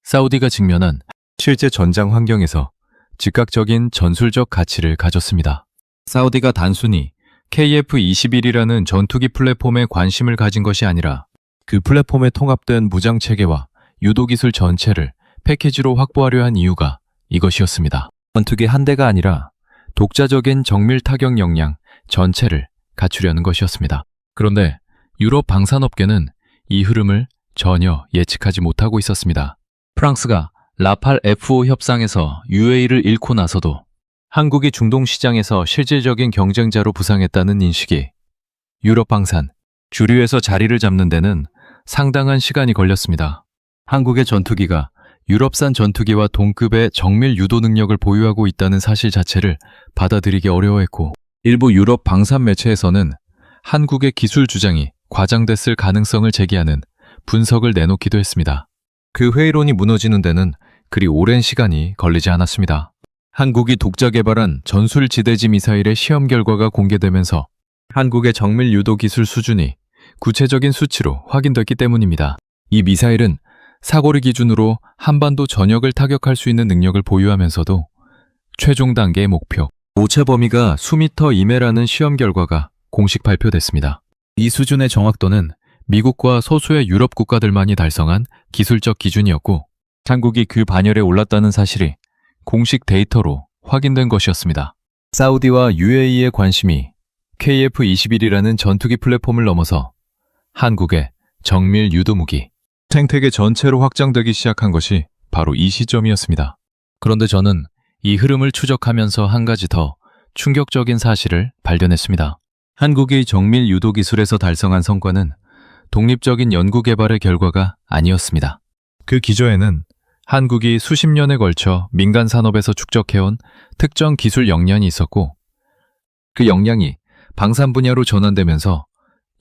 사우디가 직면한 실제 전장 환경에서 즉각적인 전술적 가치를 가졌습니다. 사우디가 단순히 KF-21이라는 전투기 플랫폼에 관심을 가진 것이 아니라 그 플랫폼에 통합된 무장체계와 유도기술 전체를 패키지로 확보하려 한 이유가 이것이었습니다. 전투기 한 대가 아니라 독자적인 정밀 타격 역량 전체를 갖추려는 것이었습니다. 그런데 유럽 방산업계는 이 흐름을 전혀 예측하지 못하고 있었습니다. 프랑스가 라팔 F5 협상에서 UAE를 잃고 나서도 한국이 중동 시장에서 실질적인 경쟁자로 부상했다는 인식이 유럽 방산 주류에서 자리를 잡는 데는 상당한 시간이 걸렸습니다. 한국의 전투기가 유럽산 전투기와 동급의 정밀 유도 능력을 보유하고 있다는 사실 자체를 받아들이기 어려워했고, 일부 유럽 방산 매체에서는 한국의 기술 주장이 과장됐을 가능성을 제기하는 분석을 내놓기도 했습니다. 그 회의론이 무너지는 데는 그리 오랜 시간이 걸리지 않았습니다. 한국이 독자 개발한 전술 지대지 미사일의 시험 결과가 공개되면서 한국의 정밀 유도 기술 수준이 구체적인 수치로 확인됐기 때문입니다. 이 미사일은 사거리 기준으로 한반도 전역을 타격할 수 있는 능력을 보유하면서도 최종 단계의 목표, 오체 범위가 수미터 이내라는 시험 결과가 공식 발표됐습니다. 이 수준의 정확도는 미국과 소수의 유럽 국가들만이 달성한 기술적 기준이었고, 한국이 그 반열에 올랐다는 사실이 공식 데이터로 확인된 것이었습니다. 사우디와 UAE의 관심이 KF-21이라는 전투기 플랫폼을 넘어서 한국의 정밀 유도무기, 생태계 전체로 확장되기 시작한 것이 바로 이 시점이었습니다. 그런데 저는 이 흐름을 추적하면서 한 가지 더 충격적인 사실을 발견했습니다. 한국이 정밀 유도 기술에서 달성한 성과는 독립적인 연구 개발의 결과가 아니었습니다. 그 기저에는 한국이 수십 년에 걸쳐 민간 산업에서 축적해온 특정 기술 역량이 있었고, 그 역량이 방산 분야로 전환되면서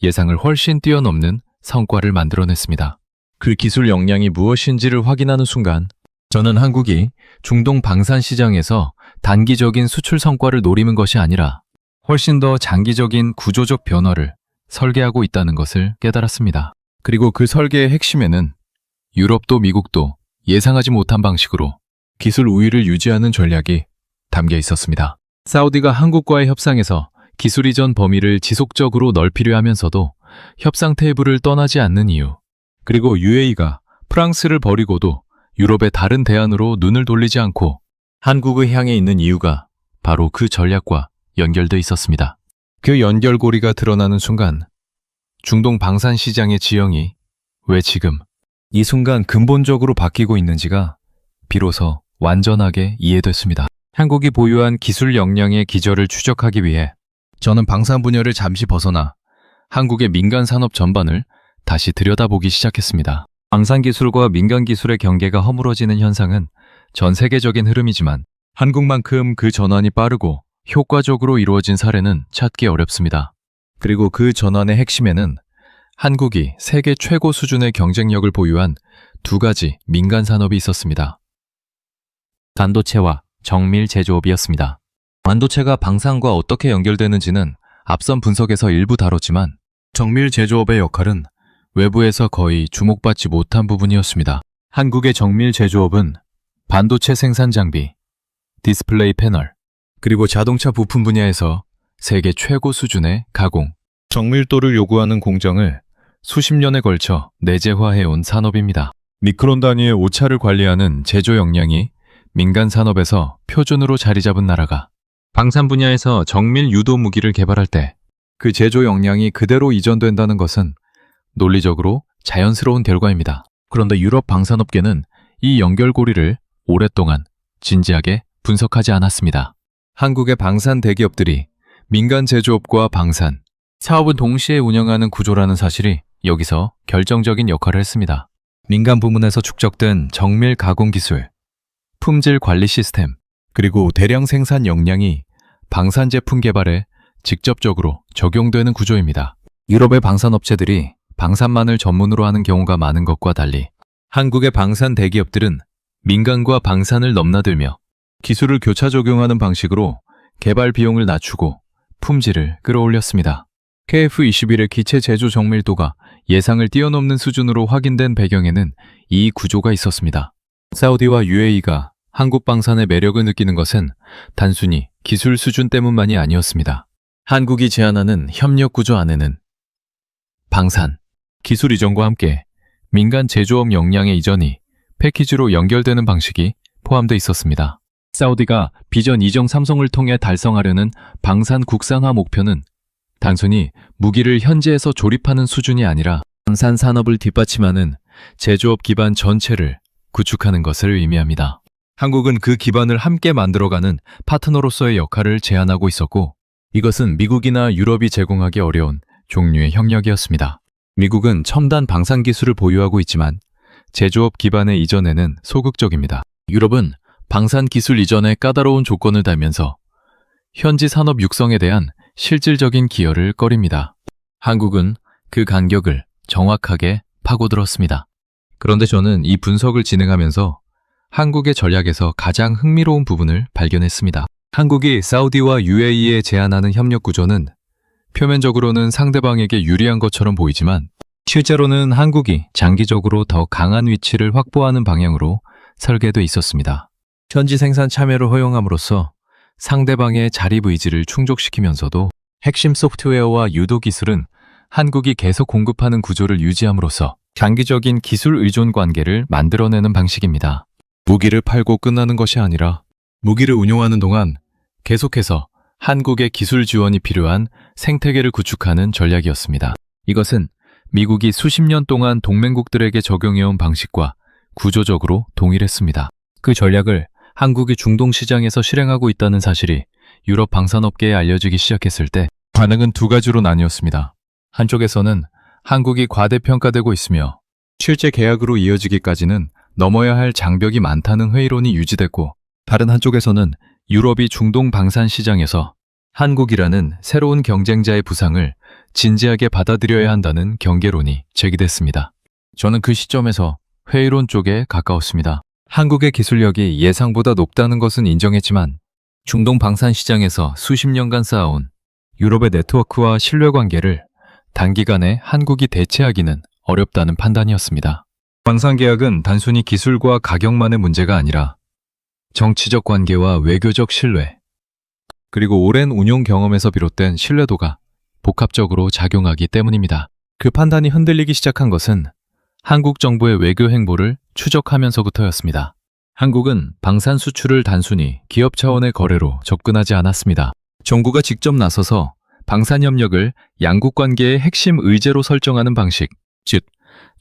예상을 훨씬 뛰어넘는 성과를 만들어냈습니다. 그 기술 역량이 무엇인지를 확인하는 순간 저는 한국이 중동 방산 시장에서 단기적인 수출 성과를 노리는 것이 아니라 훨씬 더 장기적인 구조적 변화를 설계하고 있다는 것을 깨달았습니다. 그리고 그 설계의 핵심에는 유럽도 미국도 예상하지 못한 방식으로 기술 우위를 유지하는 전략이 담겨 있었습니다. 사우디가 한국과의 협상에서 기술 이전 범위를 지속적으로 넓히려 하면서도 협상 테이블을 떠나지 않는 이유, 그리고 UAE가 프랑스를 버리고도 유럽의 다른 대안으로 눈을 돌리지 않고 한국을 향해 있는 이유가 바로 그 전략과 연결돼 있었습니다. 그 연결고리가 드러나는 순간 중동 방산 시장의 지형이 왜 지금 이 순간 근본적으로 바뀌고 있는지가 비로소 완전하게 이해됐습니다. 한국이 보유한 기술 역량의 기저를 추적하기 위해 저는 방산 분야를 잠시 벗어나 한국의 민간 산업 전반을 다시 들여다보기 시작했습니다. 방산 기술과 민간 기술의 경계가 허물어지는 현상은 전 세계적인 흐름이지만 한국만큼 그 전환이 빠르고 효과적으로 이루어진 사례는 찾기 어렵습니다. 그리고 그 전환의 핵심에는 한국이 세계 최고 수준의 경쟁력을 보유한 두 가지 민간 산업이 있었습니다. 반도체와 정밀 제조업이었습니다. 반도체가 방산과 어떻게 연결되는지는 앞선 분석에서 일부 다뤘지만 정밀 제조업의 역할은 외부에서 거의 주목받지 못한 부분이었습니다. 한국의 정밀 제조업은 반도체 생산 장비, 디스플레이 패널, 그리고 자동차 부품 분야에서 세계 최고 수준의 가공, 정밀도를 요구하는 공정을 수십 년에 걸쳐 내재화해온 산업입니다. 미크론 단위의 오차를 관리하는 제조 역량이 민간 산업에서 표준으로 자리 잡은 나라가 방산 분야에서 정밀 유도 무기를 개발할 때 그 제조 역량이 그대로 이전된다는 것은 논리적으로 자연스러운 결과입니다. 그런데 유럽 방산업계는 이 연결고리를 오랫동안 진지하게 분석하지 않았습니다. 한국의 방산 대기업들이 민간 제조업과 방산, 사업은 동시에 운영하는 구조라는 사실이 여기서 결정적인 역할을 했습니다. 민간 부문에서 축적된 정밀 가공 기술, 품질 관리 시스템, 그리고 대량 생산 역량이 방산 제품 개발에 직접적으로 적용되는 구조입니다. 유럽의 방산업체들이 방산만을 전문으로 하는 경우가 많은 것과 달리 한국의 방산 대기업들은 민간과 방산을 넘나들며 기술을 교차 적용하는 방식으로 개발 비용을 낮추고 품질을 끌어올렸습니다. KF-21의 기체 제조 정밀도가 예상을 뛰어넘는 수준으로 확인된 배경에는 이 구조가 있었습니다. 사우디와 UAE가 한국 방산의 매력을 느끼는 것은 단순히 기술 수준 때문만이 아니었습니다. 한국이 제안하는 협력 구조 안에는 방산, 기술 이전과 함께 민간 제조업 역량의 이전이 패키지로 연결되는 방식이 포함되어 있었습니다. 사우디가 비전 이정 삼성을 통해 달성하려는 방산 국산화 목표는 단순히 무기를 현지에서 조립하는 수준이 아니라 방산 산업을 뒷받침하는 제조업 기반 전체를 구축하는 것을 의미합니다. 한국은 그 기반을 함께 만들어가는 파트너로서의 역할을 제안하고 있었고, 이것은 미국이나 유럽이 제공하기 어려운 종류의 협력이었습니다. 미국은 첨단 방산 기술을 보유하고 있지만 제조업 기반의 이전에는 소극적입니다. 유럽은 방산 기술 이전에 까다로운 조건을 달면서 현지 산업 육성에 대한 실질적인 기여를 꺼립니다. 한국은 그 간격을 정확하게 파고들었습니다. 그런데 저는 이 분석을 진행하면서 한국의 전략에서 가장 흥미로운 부분을 발견했습니다. 한국이 사우디와 UAE에 제안하는 협력 구조는 표면적으로는 상대방에게 유리한 것처럼 보이지만 실제로는 한국이 장기적으로 더 강한 위치를 확보하는 방향으로 설계돼 있었습니다. 현지 생산 참여를 허용함으로써 상대방의 자립 의지를 충족시키면서도 핵심 소프트웨어와 유도 기술은 한국이 계속 공급하는 구조를 유지함으로써 장기적인 기술 의존 관계를 만들어내는 방식입니다. 무기를 팔고 끝나는 것이 아니라 무기를 운용하는 동안 계속해서 한국의 기술 지원이 필요한 생태계를 구축하는 전략이었습니다. 이것은 미국이 수십 년 동안 동맹국들에게 적용해온 방식과 구조적으로 동일했습니다. 그 전략을 한국이 중동 시장에서 실행하고 있다는 사실이 유럽 방산업계에 알려지기 시작했을 때 반응은 두 가지로 나뉘었습니다. 한쪽에서는 한국이 과대평가되고 있으며 실제 계약으로 이어지기까지는 넘어야 할 장벽이 많다는 회의론이 유지됐고, 다른 한쪽에서는 유럽이 중동 방산 시장에서 한국이라는 새로운 경쟁자의 부상을 진지하게 받아들여야 한다는 경계론이 제기됐습니다. 저는 그 시점에서 회의론 쪽에 가까웠습니다. 한국의 기술력이 예상보다 높다는 것은 인정했지만 중동 방산 시장에서 수십 년간 쌓아온 유럽의 네트워크와 신뢰관계를 단기간에 한국이 대체하기는 어렵다는 판단이었습니다. 방산 계약은 단순히 기술과 가격만의 문제가 아니라 정치적 관계와 외교적 신뢰, 그리고 오랜 운용 경험에서 비롯된 신뢰도가 복합적으로 작용하기 때문입니다. 그 판단이 흔들리기 시작한 것은 한국 정부의 외교 행보를 추적하면서부터였습니다. 한국은 방산 수출을 단순히 기업 차원의 거래로 접근하지 않았습니다. 정부가 직접 나서서 방산 협력을 양국 관계의 핵심 의제로 설정하는 방식, 즉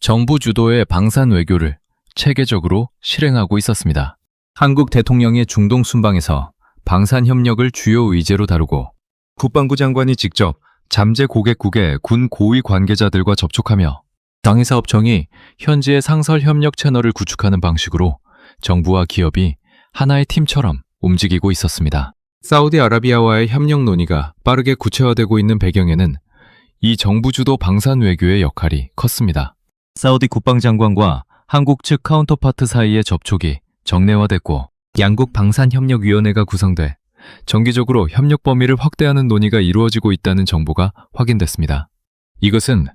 정부 주도의 방산 외교를 체계적으로 실행하고 있었습니다. 한국 대통령의 중동 순방에서 방산 협력을 주요 의제로 다루고 국방부 장관이 직접 잠재 고객국의 군 고위 관계자들과 접촉하며 당해사업청이 현지의 상설 협력 채널을 구축하는 방식으로 정부와 기업이 하나의 팀처럼 움직이고 있었습니다. 사우디아라비아와의 협력 논의가 빠르게 구체화되고 있는 배경에는 이 정부 주도 방산 외교의 역할이 컸습니다. 사우디 국방장관과 한국 측 카운터파트 사이의 접촉이 정례화됐고 양국 방산협력위원회가 구성돼 정기적으로 협력 범위를 확대하는 논의가 이루어지고 있다는 정보가 확인됐습니다. 이것은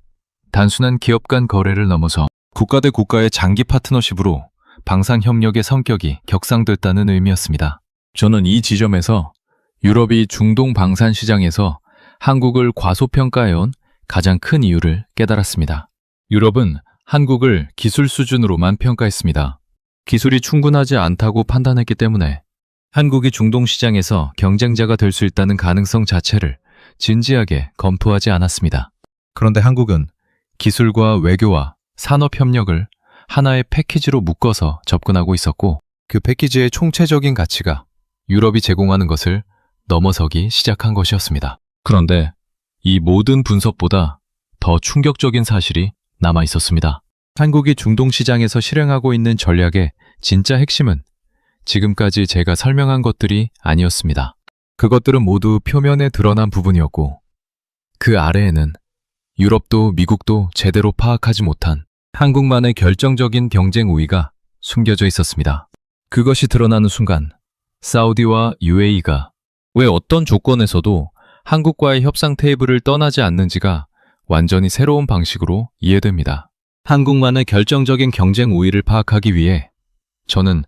단순한 기업 간 거래를 넘어서 국가 대 국가의 장기 파트너십으로 방산협력의 성격이 격상됐다는 의미였습니다. 저는 이 지점에서 유럽이 중동 방산 시장에서 한국을 과소평가해온 가장 큰 이유를 깨달았습니다. 유럽은 한국을 기술 수준으로만 평가했습니다. 기술이 충분하지 않다고 판단했기 때문에 한국이 중동 시장에서 경쟁자가 될 수 있다는 가능성 자체를 진지하게 검토하지 않았습니다. 그런데 한국은 기술과 외교와 산업 협력을 하나의 패키지로 묶어서 접근하고 있었고, 그 패키지의 총체적인 가치가 유럽이 제공하는 것을 넘어서기 시작한 것이었습니다. 그런데 이 모든 분석보다 더 충격적인 사실이 남아 있었습니다. 한국이 중동 시장에서 실행하고 있는 전략의 진짜 핵심은 지금까지 제가 설명한 것들이 아니었습니다. 그것들은 모두 표면에 드러난 부분이었고, 그 아래에는 유럽도 미국도 제대로 파악하지 못한 한국만의 결정적인 경쟁 우위가 숨겨져 있었습니다. 그것이 드러나는 순간 사우디와 UAE가 왜 어떤 조건에서도 한국과의 협상 테이블을 떠나지 않는지가 완전히 새로운 방식으로 이해됩니다. 한국만의 결정적인 경쟁 우위를 파악하기 위해 저는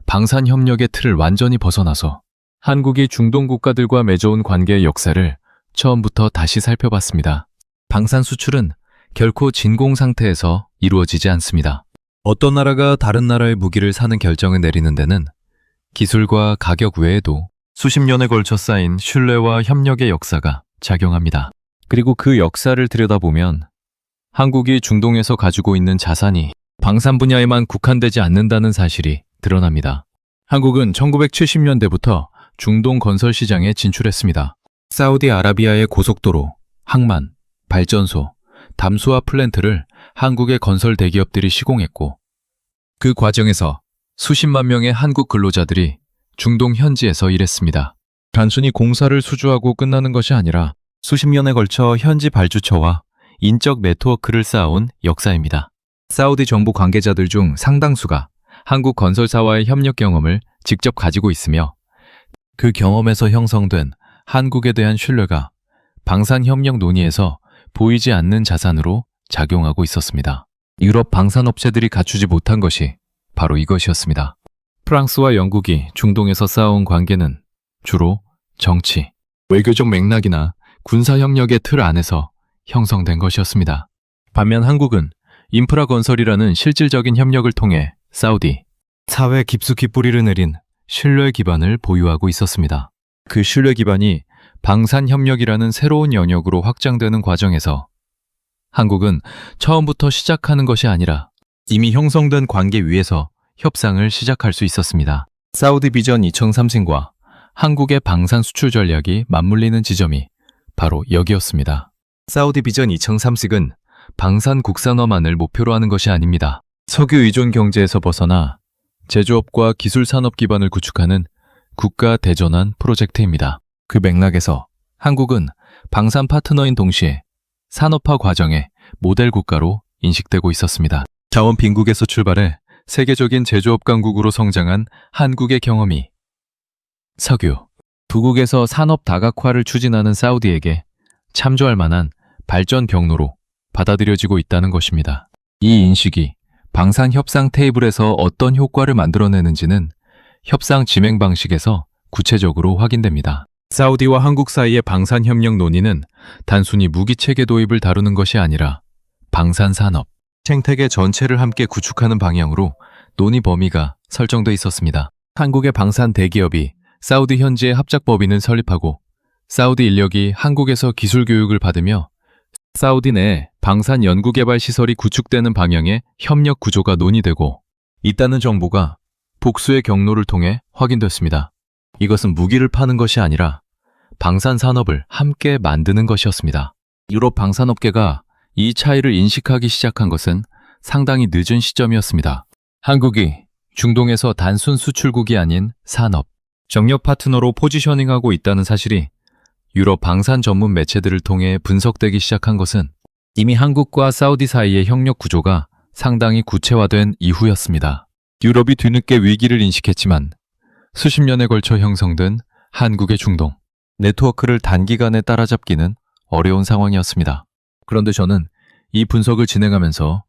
방산협력의 틀을 완전히 벗어나서 한국이 중동 국가들과 맺어온 관계의 역사를 처음부터 다시 살펴봤습니다. 방산 수출은 결코 진공 상태에서 이루어지지 않습니다. 어떤 나라가 다른 나라의 무기를 사는 결정을 내리는 데는 기술과 가격 외에도 수십 년에 걸쳐 쌓인 신뢰와 협력의 역사가 작용합니다. 그리고 그 역사를 들여다보면 한국이 중동에서 가지고 있는 자산이 방산 분야에만 국한되지 않는다는 사실이 드러납니다. 한국은 1970년대부터 중동 건설 시장에 진출했습니다. 사우디아라비아의 고속도로, 항만, 발전소, 담수화 플랜트를 한국의 건설 대기업들이 시공했고 그 과정에서 수십만 명의 한국 근로자들이 중동 현지에서 일했습니다. 단순히 공사를 수주하고 끝나는 것이 아니라 수십 년에 걸쳐 현지 발주처와 인적 네트워크를 쌓아온 역사입니다. 사우디 정부 관계자들 중 상당수가 한국 건설사와의 협력 경험을 직접 가지고 있으며 그 경험에서 형성된 한국에 대한 신뢰가 방산협력 논의에서 보이지 않는 자산으로 작용하고 있었습니다. 유럽 방산업체들이 갖추지 못한 것이 바로 이것이었습니다. 프랑스와 영국이 중동에서 쌓아온 관계는 주로 정치, 외교적 맥락이나 군사협력의 틀 안에서 형성된 것이었습니다. 반면 한국은 인프라 건설이라는 실질적인 협력을 통해 사우디, 사회 깊숙이 뿌리를 내린 신뢰 기반을 보유하고 있었습니다. 그 신뢰 기반이 방산협력이라는 새로운 영역으로 확장되는 과정에서 한국은 처음부터 시작하는 것이 아니라 이미 형성된 관계 위에서 협상을 시작할 수 있었습니다. 사우디 비전 2030과 한국의 방산 수출 전략이 맞물리는 지점이 바로 여기였습니다. 사우디 비전 2030은 방산 국산화만을 목표로 하는 것이 아닙니다. 석유 의존 경제에서 벗어나 제조업과 기술 산업 기반을 구축하는 국가 대전환 프로젝트입니다. 그 맥락에서 한국은 방산 파트너인 동시에 산업화 과정의 모델 국가로 인식되고 있었습니다. 자원 빈국에서 출발해 세계적인 제조업 강국으로 성장한 한국의 경험이 석유, 부국에서 산업 다각화를 추진하는 사우디에게 참조할 만한 발전 경로로 받아들여지고 있다는 것입니다. 이 인식이 방산 협상 테이블에서 어떤 효과를 만들어내는지는 협상 진행 방식에서 구체적으로 확인됩니다. 사우디와 한국 사이의 방산 협력 논의는 단순히 무기 체계 도입을 다루는 것이 아니라 방산 산업, 생태계 전체를 함께 구축하는 방향으로 논의 범위가 설정돼 있었습니다. 한국의 방산 대기업이 사우디 현지의 합작법인을 설립하고 사우디 인력이 한국에서 기술 교육을 받으며 사우디 내 방산 연구개발 시설이 구축되는 방향의 협력 구조가 논의되고 있다는 정보가 복수의 경로를 통해 확인됐습니다. 이것은 무기를 파는 것이 아니라 방산 산업을 함께 만드는 것이었습니다. 유럽 방산업계가 이 차이를 인식하기 시작한 것은 상당히 늦은 시점이었습니다. 한국이 중동에서 단순 수출국이 아닌 산업, 정력 파트너로 포지셔닝하고 있다는 사실이 유럽 방산 전문 매체들을 통해 분석되기 시작한 것은 이미 한국과 사우디 사이의 협력 구조가 상당히 구체화된 이후였습니다. 유럽이 뒤늦게 위기를 인식했지만 수십 년에 걸쳐 형성된 한국의 중동, 네트워크를 단기간에 따라잡기는 어려운 상황이었습니다. 그런데 저는 이 분석을 진행하면서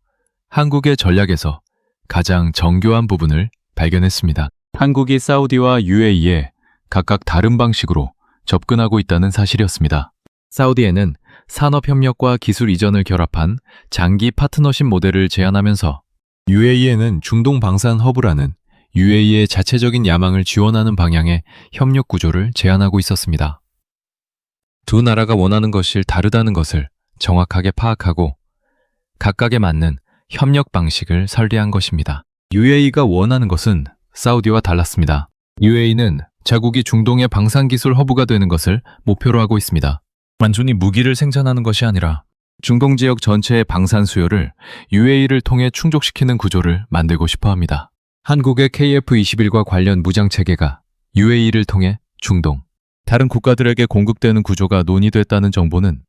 한국의 전략에서 가장 정교한 부분을 발견했습니다. 한국이 사우디와 UAE에 각각 다른 방식으로 접근하고 있다는 사실이었습니다. 사우디에는 산업협력과 기술 이전을 결합한 장기 파트너십 모델을 제안하면서 UAE에는 중동 방산 허브라는 UAE의 자체적인 야망을 지원하는 방향의 협력 구조를 제안하고 있었습니다. 두 나라가 원하는 것이 다르다는 것을 정확하게 파악하고 각각에 맞는 협력 방식을 설계한 것입니다. UAE가 원하는 것은 사우디와 달랐습니다. UAE는 자국이 중동의 방산기술 허브가 되는 것을 목표로 하고 있습니다. 단순히 무기를 생산하는 것이 아니라 중동 지역 전체의 방산 수요를 UAE를 통해 충족시키는 구조를 만들고 싶어 합니다. 한국의 KF-21과 관련 무장체계가 UAE를 통해 중동, 다른 국가들에게 공급되는 구조가 논의됐다는 정보는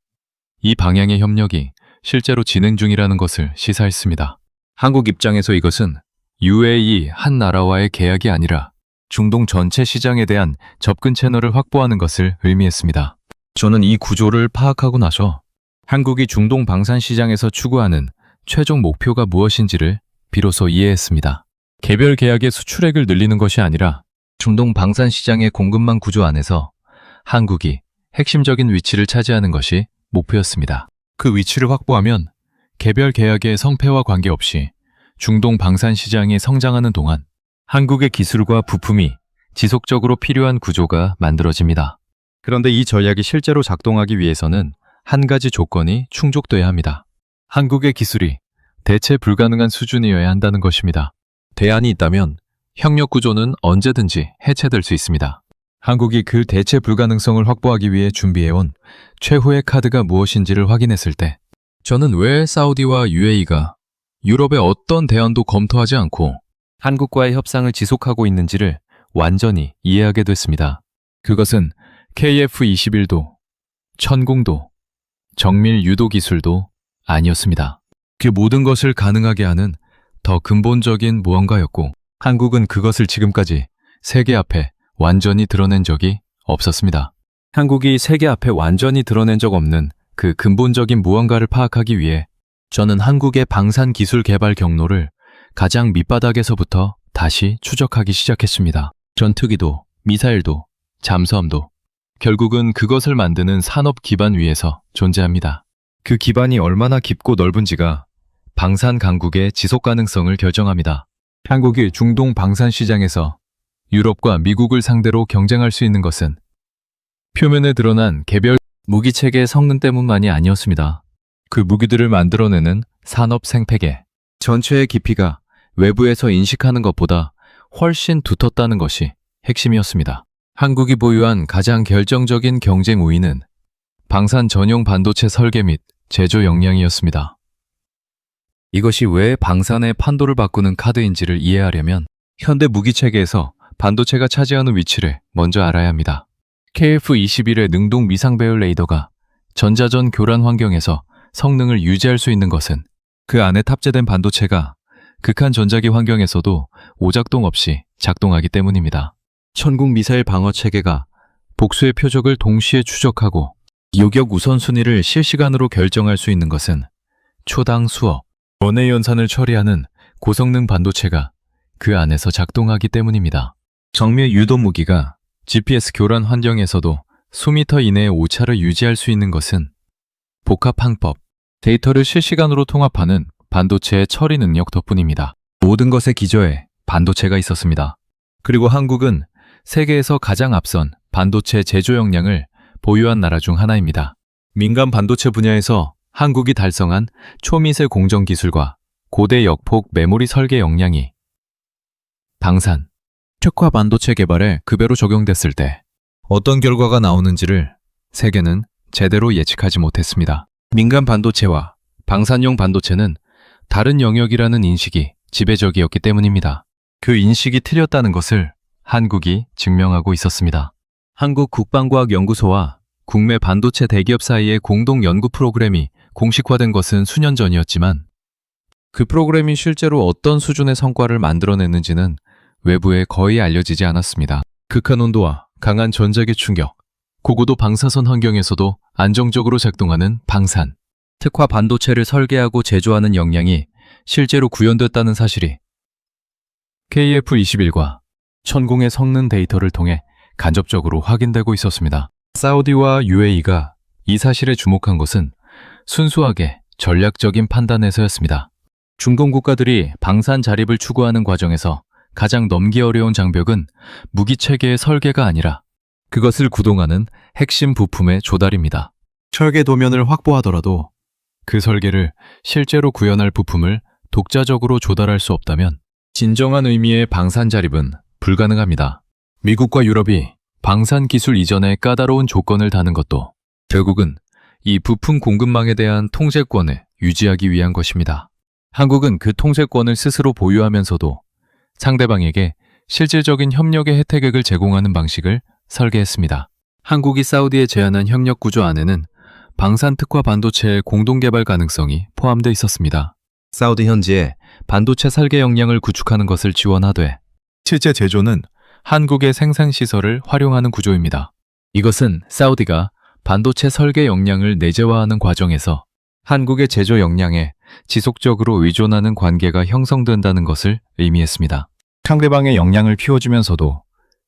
이 방향의 협력이 실제로 진행 중이라는 것을 시사했습니다. 한국 입장에서 이것은 UAE 한 나라와의 계약이 아니라 중동 전체 시장에 대한 접근 채널을 확보하는 것을 의미했습니다. 저는 이 구조를 파악하고 나서 한국이 중동 방산 시장에서 추구하는 최종 목표가 무엇인지를 비로소 이해했습니다. 개별 계약의 수출액을 늘리는 것이 아니라 중동 방산 시장의 공급망 구조 안에서 한국이 핵심적인 위치를 차지하는 것이 목표였습니다. 그 위치를 확보하면 개별 계약의 성패와 관계없이 중동 방산 시장이 성장하는 동안 한국의 기술과 부품이 지속적으로 필요한 구조가 만들어집니다. 그런데 이 전략이 실제로 작동하기 위해서는 한 가지 조건이 충족돼야 합니다. 한국의 기술이 대체 불가능한 수준이어야 한다는 것입니다. 대안이 있다면 협력 구조는 언제든지 해체될 수 있습니다. 한국이 그 대체 불가능성을 확보하기 위해 준비해온 최후의 카드가 무엇인지를 확인했을 때 저는 왜 사우디와 UAE가 유럽의 어떤 대안도 검토하지 않고 한국과의 협상을 지속하고 있는지를 완전히 이해하게 됐습니다. 그것은 KF-21도, 천궁도, 정밀 유도 기술도 아니었습니다. 그 모든 것을 가능하게 하는 더 근본적인 무언가였고 한국은 그것을 지금까지 세계 앞에 완전히 드러낸 적이 없었습니다. 한국이 세계 앞에 완전히 드러낸 적 없는 그 근본적인 무언가를 파악하기 위해 저는 한국의 방산 기술 개발 경로를 가장 밑바닥에서부터 다시 추적하기 시작했습니다. 전투기도, 미사일도, 잠수함도 결국은 그것을 만드는 산업 기반 위에서 존재합니다. 그 기반이 얼마나 깊고 넓은지가 방산 강국의 지속 가능성을 결정합니다. 한국이 중동 방산 시장에서 유럽과 미국을 상대로 경쟁할 수 있는 것은 표면에 드러난 개별 무기 체계의 성능 때문만이 아니었습니다. 그 무기들을 만들어내는 산업 생태계 전체의 깊이가 외부에서 인식하는 것보다 훨씬 두텁다는 것이 핵심이었습니다. 한국이 보유한 가장 결정적인 경쟁 우위는 방산 전용 반도체 설계 및 제조 역량이었습니다. 이것이 왜 방산의 판도를 바꾸는 카드인지를 이해하려면 현대 무기 체계에서 반도체가 차지하는 위치를 먼저 알아야 합니다. KF-21의 능동 미상 배열 레이더가 전자전 교란 환경에서 성능을 유지할 수 있는 것은 그 안에 탑재된 반도체가 극한 전자기 환경에서도 오작동 없이 작동하기 때문입니다. 천궁 미사일 방어 체계가 복수의 표적을 동시에 추적하고 요격 우선순위를 실시간으로 결정할 수 있는 것은 초당 수억, 원의 연산을 처리하는 고성능 반도체가 그 안에서 작동하기 때문입니다. 정밀 유도 무기가 GPS 교란 환경에서도 수미터 이내의 오차를 유지할 수 있는 것은 복합 항법, 데이터를 실시간으로 통합하는 반도체의 처리 능력 덕분입니다. 모든 것의 기저에 반도체가 있었습니다. 그리고 한국은 세계에서 가장 앞선 반도체 제조 역량을 보유한 나라 중 하나입니다. 민간 반도체 분야에서 한국이 달성한 초미세 공정 기술과 고대 역폭 메모리 설계 역량이 방산, 특화 반도체 개발에 그대로 적용됐을 때 어떤 결과가 나오는지를 세계는 제대로 예측하지 못했습니다. 민간 반도체와 방산용 반도체는 다른 영역이라는 인식이 지배적이었기 때문입니다. 그 인식이 틀렸다는 것을 한국이 증명하고 있었습니다. 한국국방과학연구소와 국내 반도체 대기업 사이의 공동 연구 프로그램이 공식화된 것은 수년 전이었지만 그 프로그램이 실제로 어떤 수준의 성과를 만들어냈는지는 외부에 거의 알려지지 않았습니다. 극한 온도와 강한 전자기 충격, 고고도 방사선 환경에서도 안정적으로 작동하는 방산, 특화 반도체를 설계하고 제조하는 역량이 실제로 구현됐다는 사실이 KF-21과 천궁의 성능 데이터를 통해 간접적으로 확인되고 있었습니다. 사우디와 UAE가 이 사실에 주목한 것은 순수하게 전략적인 판단에서였습니다. 중동 국가들이 방산 자립을 추구하는 과정에서 가장 넘기 어려운 장벽은 무기 체계의 설계가 아니라 그것을 구동하는 핵심 부품의 조달입니다. 설계 도면을 확보하더라도 그 설계를 실제로 구현할 부품을 독자적으로 조달할 수 없다면 진정한 의미의 방산 자립은 불가능합니다. 미국과 유럽이 방산 기술 이전의 까다로운 조건을 다는 것도 결국은 이 부품 공급망에 대한 통제권을 유지하기 위한 것입니다. 한국은 그 통제권을 스스로 보유하면서도 상대방에게 실질적인 협력의 혜택을 제공하는 방식을 설계했습니다. 한국이 사우디에 제안한 협력 구조 안에는 방산 특화 반도체의 공동 개발 가능성이 포함되어 있었습니다. 사우디 현지에 반도체 설계 역량을 구축하는 것을 지원하되 실제 제조는 한국의 생산 시설을 활용하는 구조입니다. 이것은 사우디가 반도체 설계 역량을 내재화하는 과정에서 한국의 제조 역량에 지속적으로 의존하는 관계가 형성된다는 것을 의미했습니다. 상대방의 역량을 키워주면서도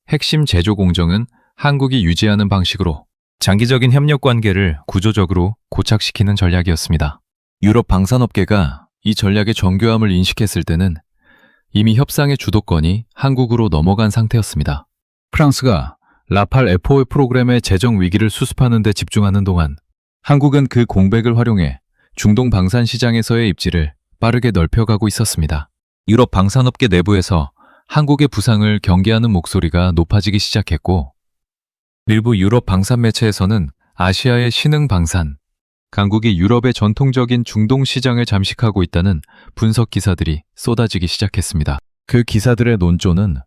핵심 제조 공정은 한국이 유지하는 방식으로 장기적인 협력 관계를 구조적으로 고착시키는 전략이었습니다. 유럽 방산업계가 이 전략의 정교함을 인식했을 때는 이미 협상의 주도권이 한국으로 넘어간 상태였습니다. 프랑스가 라팔 F5 프로그램의 재정 위기를 수습하는 데 집중하는 동안 한국은 그 공백을 활용해 중동 방산 시장에서의 입지를 빠르게 넓혀가고 있었습니다. 유럽 방산업계 내부에서 한국의 부상을 경계하는 목소리가 높아지기 시작했고 일부 유럽 방산 매체에서는 아시아의 신흥 방산, 강국이 유럽의 전통적인 중동 시장을 잠식하고 있다는 분석 기사들이 쏟아지기 시작했습니다. 그 기사들의 논조는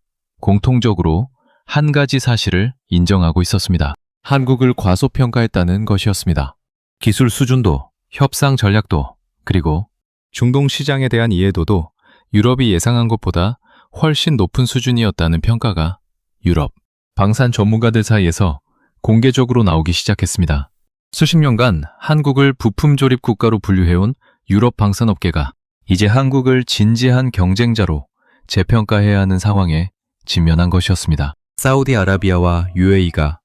공통적으로 한 가지 사실을 인정하고 있었습니다. 한국을 과소평가했다는 것이었습니다. 기술 수준도, 협상 전략도, 그리고 중동 시장에 대한 이해도도 유럽이 예상한 것보다 훨씬 높은 수준이었다는 평가가 유럽 방산 전문가들 사이에서 공개적으로 나오기 시작했습니다. 수십 년간 한국을 부품 조립 국가로 분류해온 유럽 방산업계가 이제 한국을 진지한 경쟁자로 재평가해야 하는 상황에 직면한 것이었습니다. 사우디아라비아와 UAE가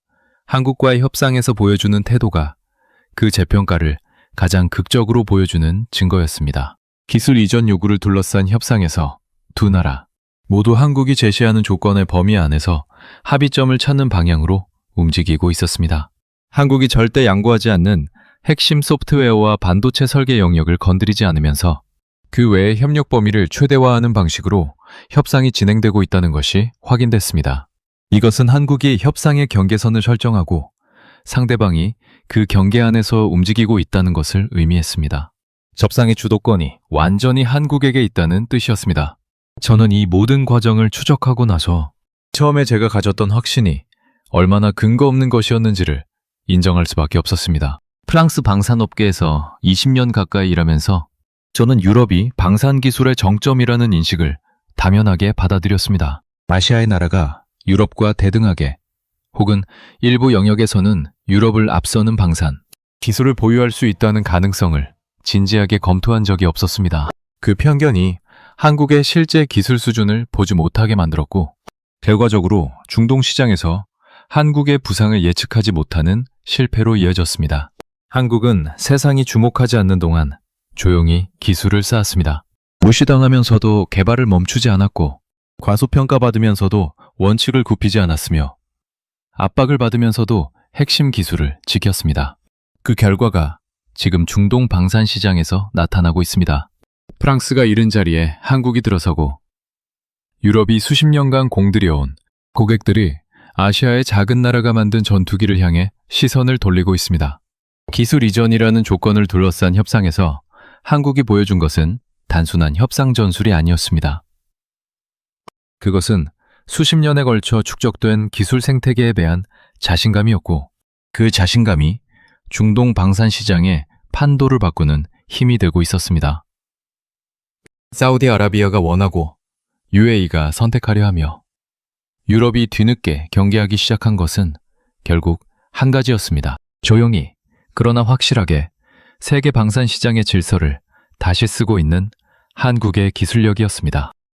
한국과의 협상에서 보여주는 태도가 그 재평가를 가장 극적으로 보여주는 증거였습니다. 기술 이전 요구를 둘러싼 협상에서 두 나라 모두 한국이 제시하는 조건의 범위 안에서 합의점을 찾는 방향으로 움직이고 있었습니다. 한국이 절대 양보하지 않는 핵심 소프트웨어와 반도체 설계 영역을 건드리지 않으면서 그 외의 협력 범위를 최대화하는 방식으로 협상이 진행되고 있다는 것이 확인됐습니다. 이것은 한국이 협상의 경계선을 설정하고 상대방이 그 경계 안에서 움직이고 있다는 것을 의미했습니다. 접상의 주도권이 완전히 한국에게 있다는 뜻이었습니다. 저는 이 모든 과정을 추적하고 나서 처음에 제가 가졌던 확신이 얼마나 근거 없는 것이었는지를 인정할 수밖에 없었습니다. 프랑스 방산업계에서 20년 가까이 일하면서 저는 유럽이 방산 기술의 정점이라는 인식을 당연하게 받아들였습니다. 아시아의 나라가 유럽과 대등하게 혹은 일부 영역에서는 유럽을 앞서는 방산 기술을 보유할 수 있다는 가능성을 진지하게 검토한 적이 없었습니다. 그 편견이 한국의 실제 기술 수준을 보지 못하게 만들었고 결과적으로 중동 시장에서 한국의 부상을 예측하지 못하는 실패로 이어졌습니다. 한국은 세상이 주목하지 않는 동안 조용히 기술을 쌓았습니다. 무시당하면서도 개발을 멈추지 않았고 과소평가받으면서도 원칙을 굽히지 않았으며 압박을 받으면서도 핵심 기술을 지켰습니다. 그 결과가 지금 중동 방산 시장에서 나타나고 있습니다. 프랑스가 잃은 자리에 한국이 들어서고 유럽이 수십 년간 공들여온 고객들이 아시아의 작은 나라가 만든 전투기를 향해 시선을 돌리고 있습니다. 기술 이전이라는 조건을 둘러싼 협상에서 한국이 보여준 것은 단순한 협상 전술이 아니었습니다. 그것은 수십 년에 걸쳐 축적된 기술 생태계에 대한 자신감이었고 그 자신감이 중동 방산 시장의 판도를 바꾸는 힘이 되고 있었습니다. 사우디아라비아가 원하고 UAE가 선택하려 하며 유럽이 뒤늦게 경계하기 시작한 것은 결국 한 가지였습니다. 조용히 그러나 확실하게 세계 방산 시장의 질서를 다시 쓰고 있는 한국의 기술력이었습니다.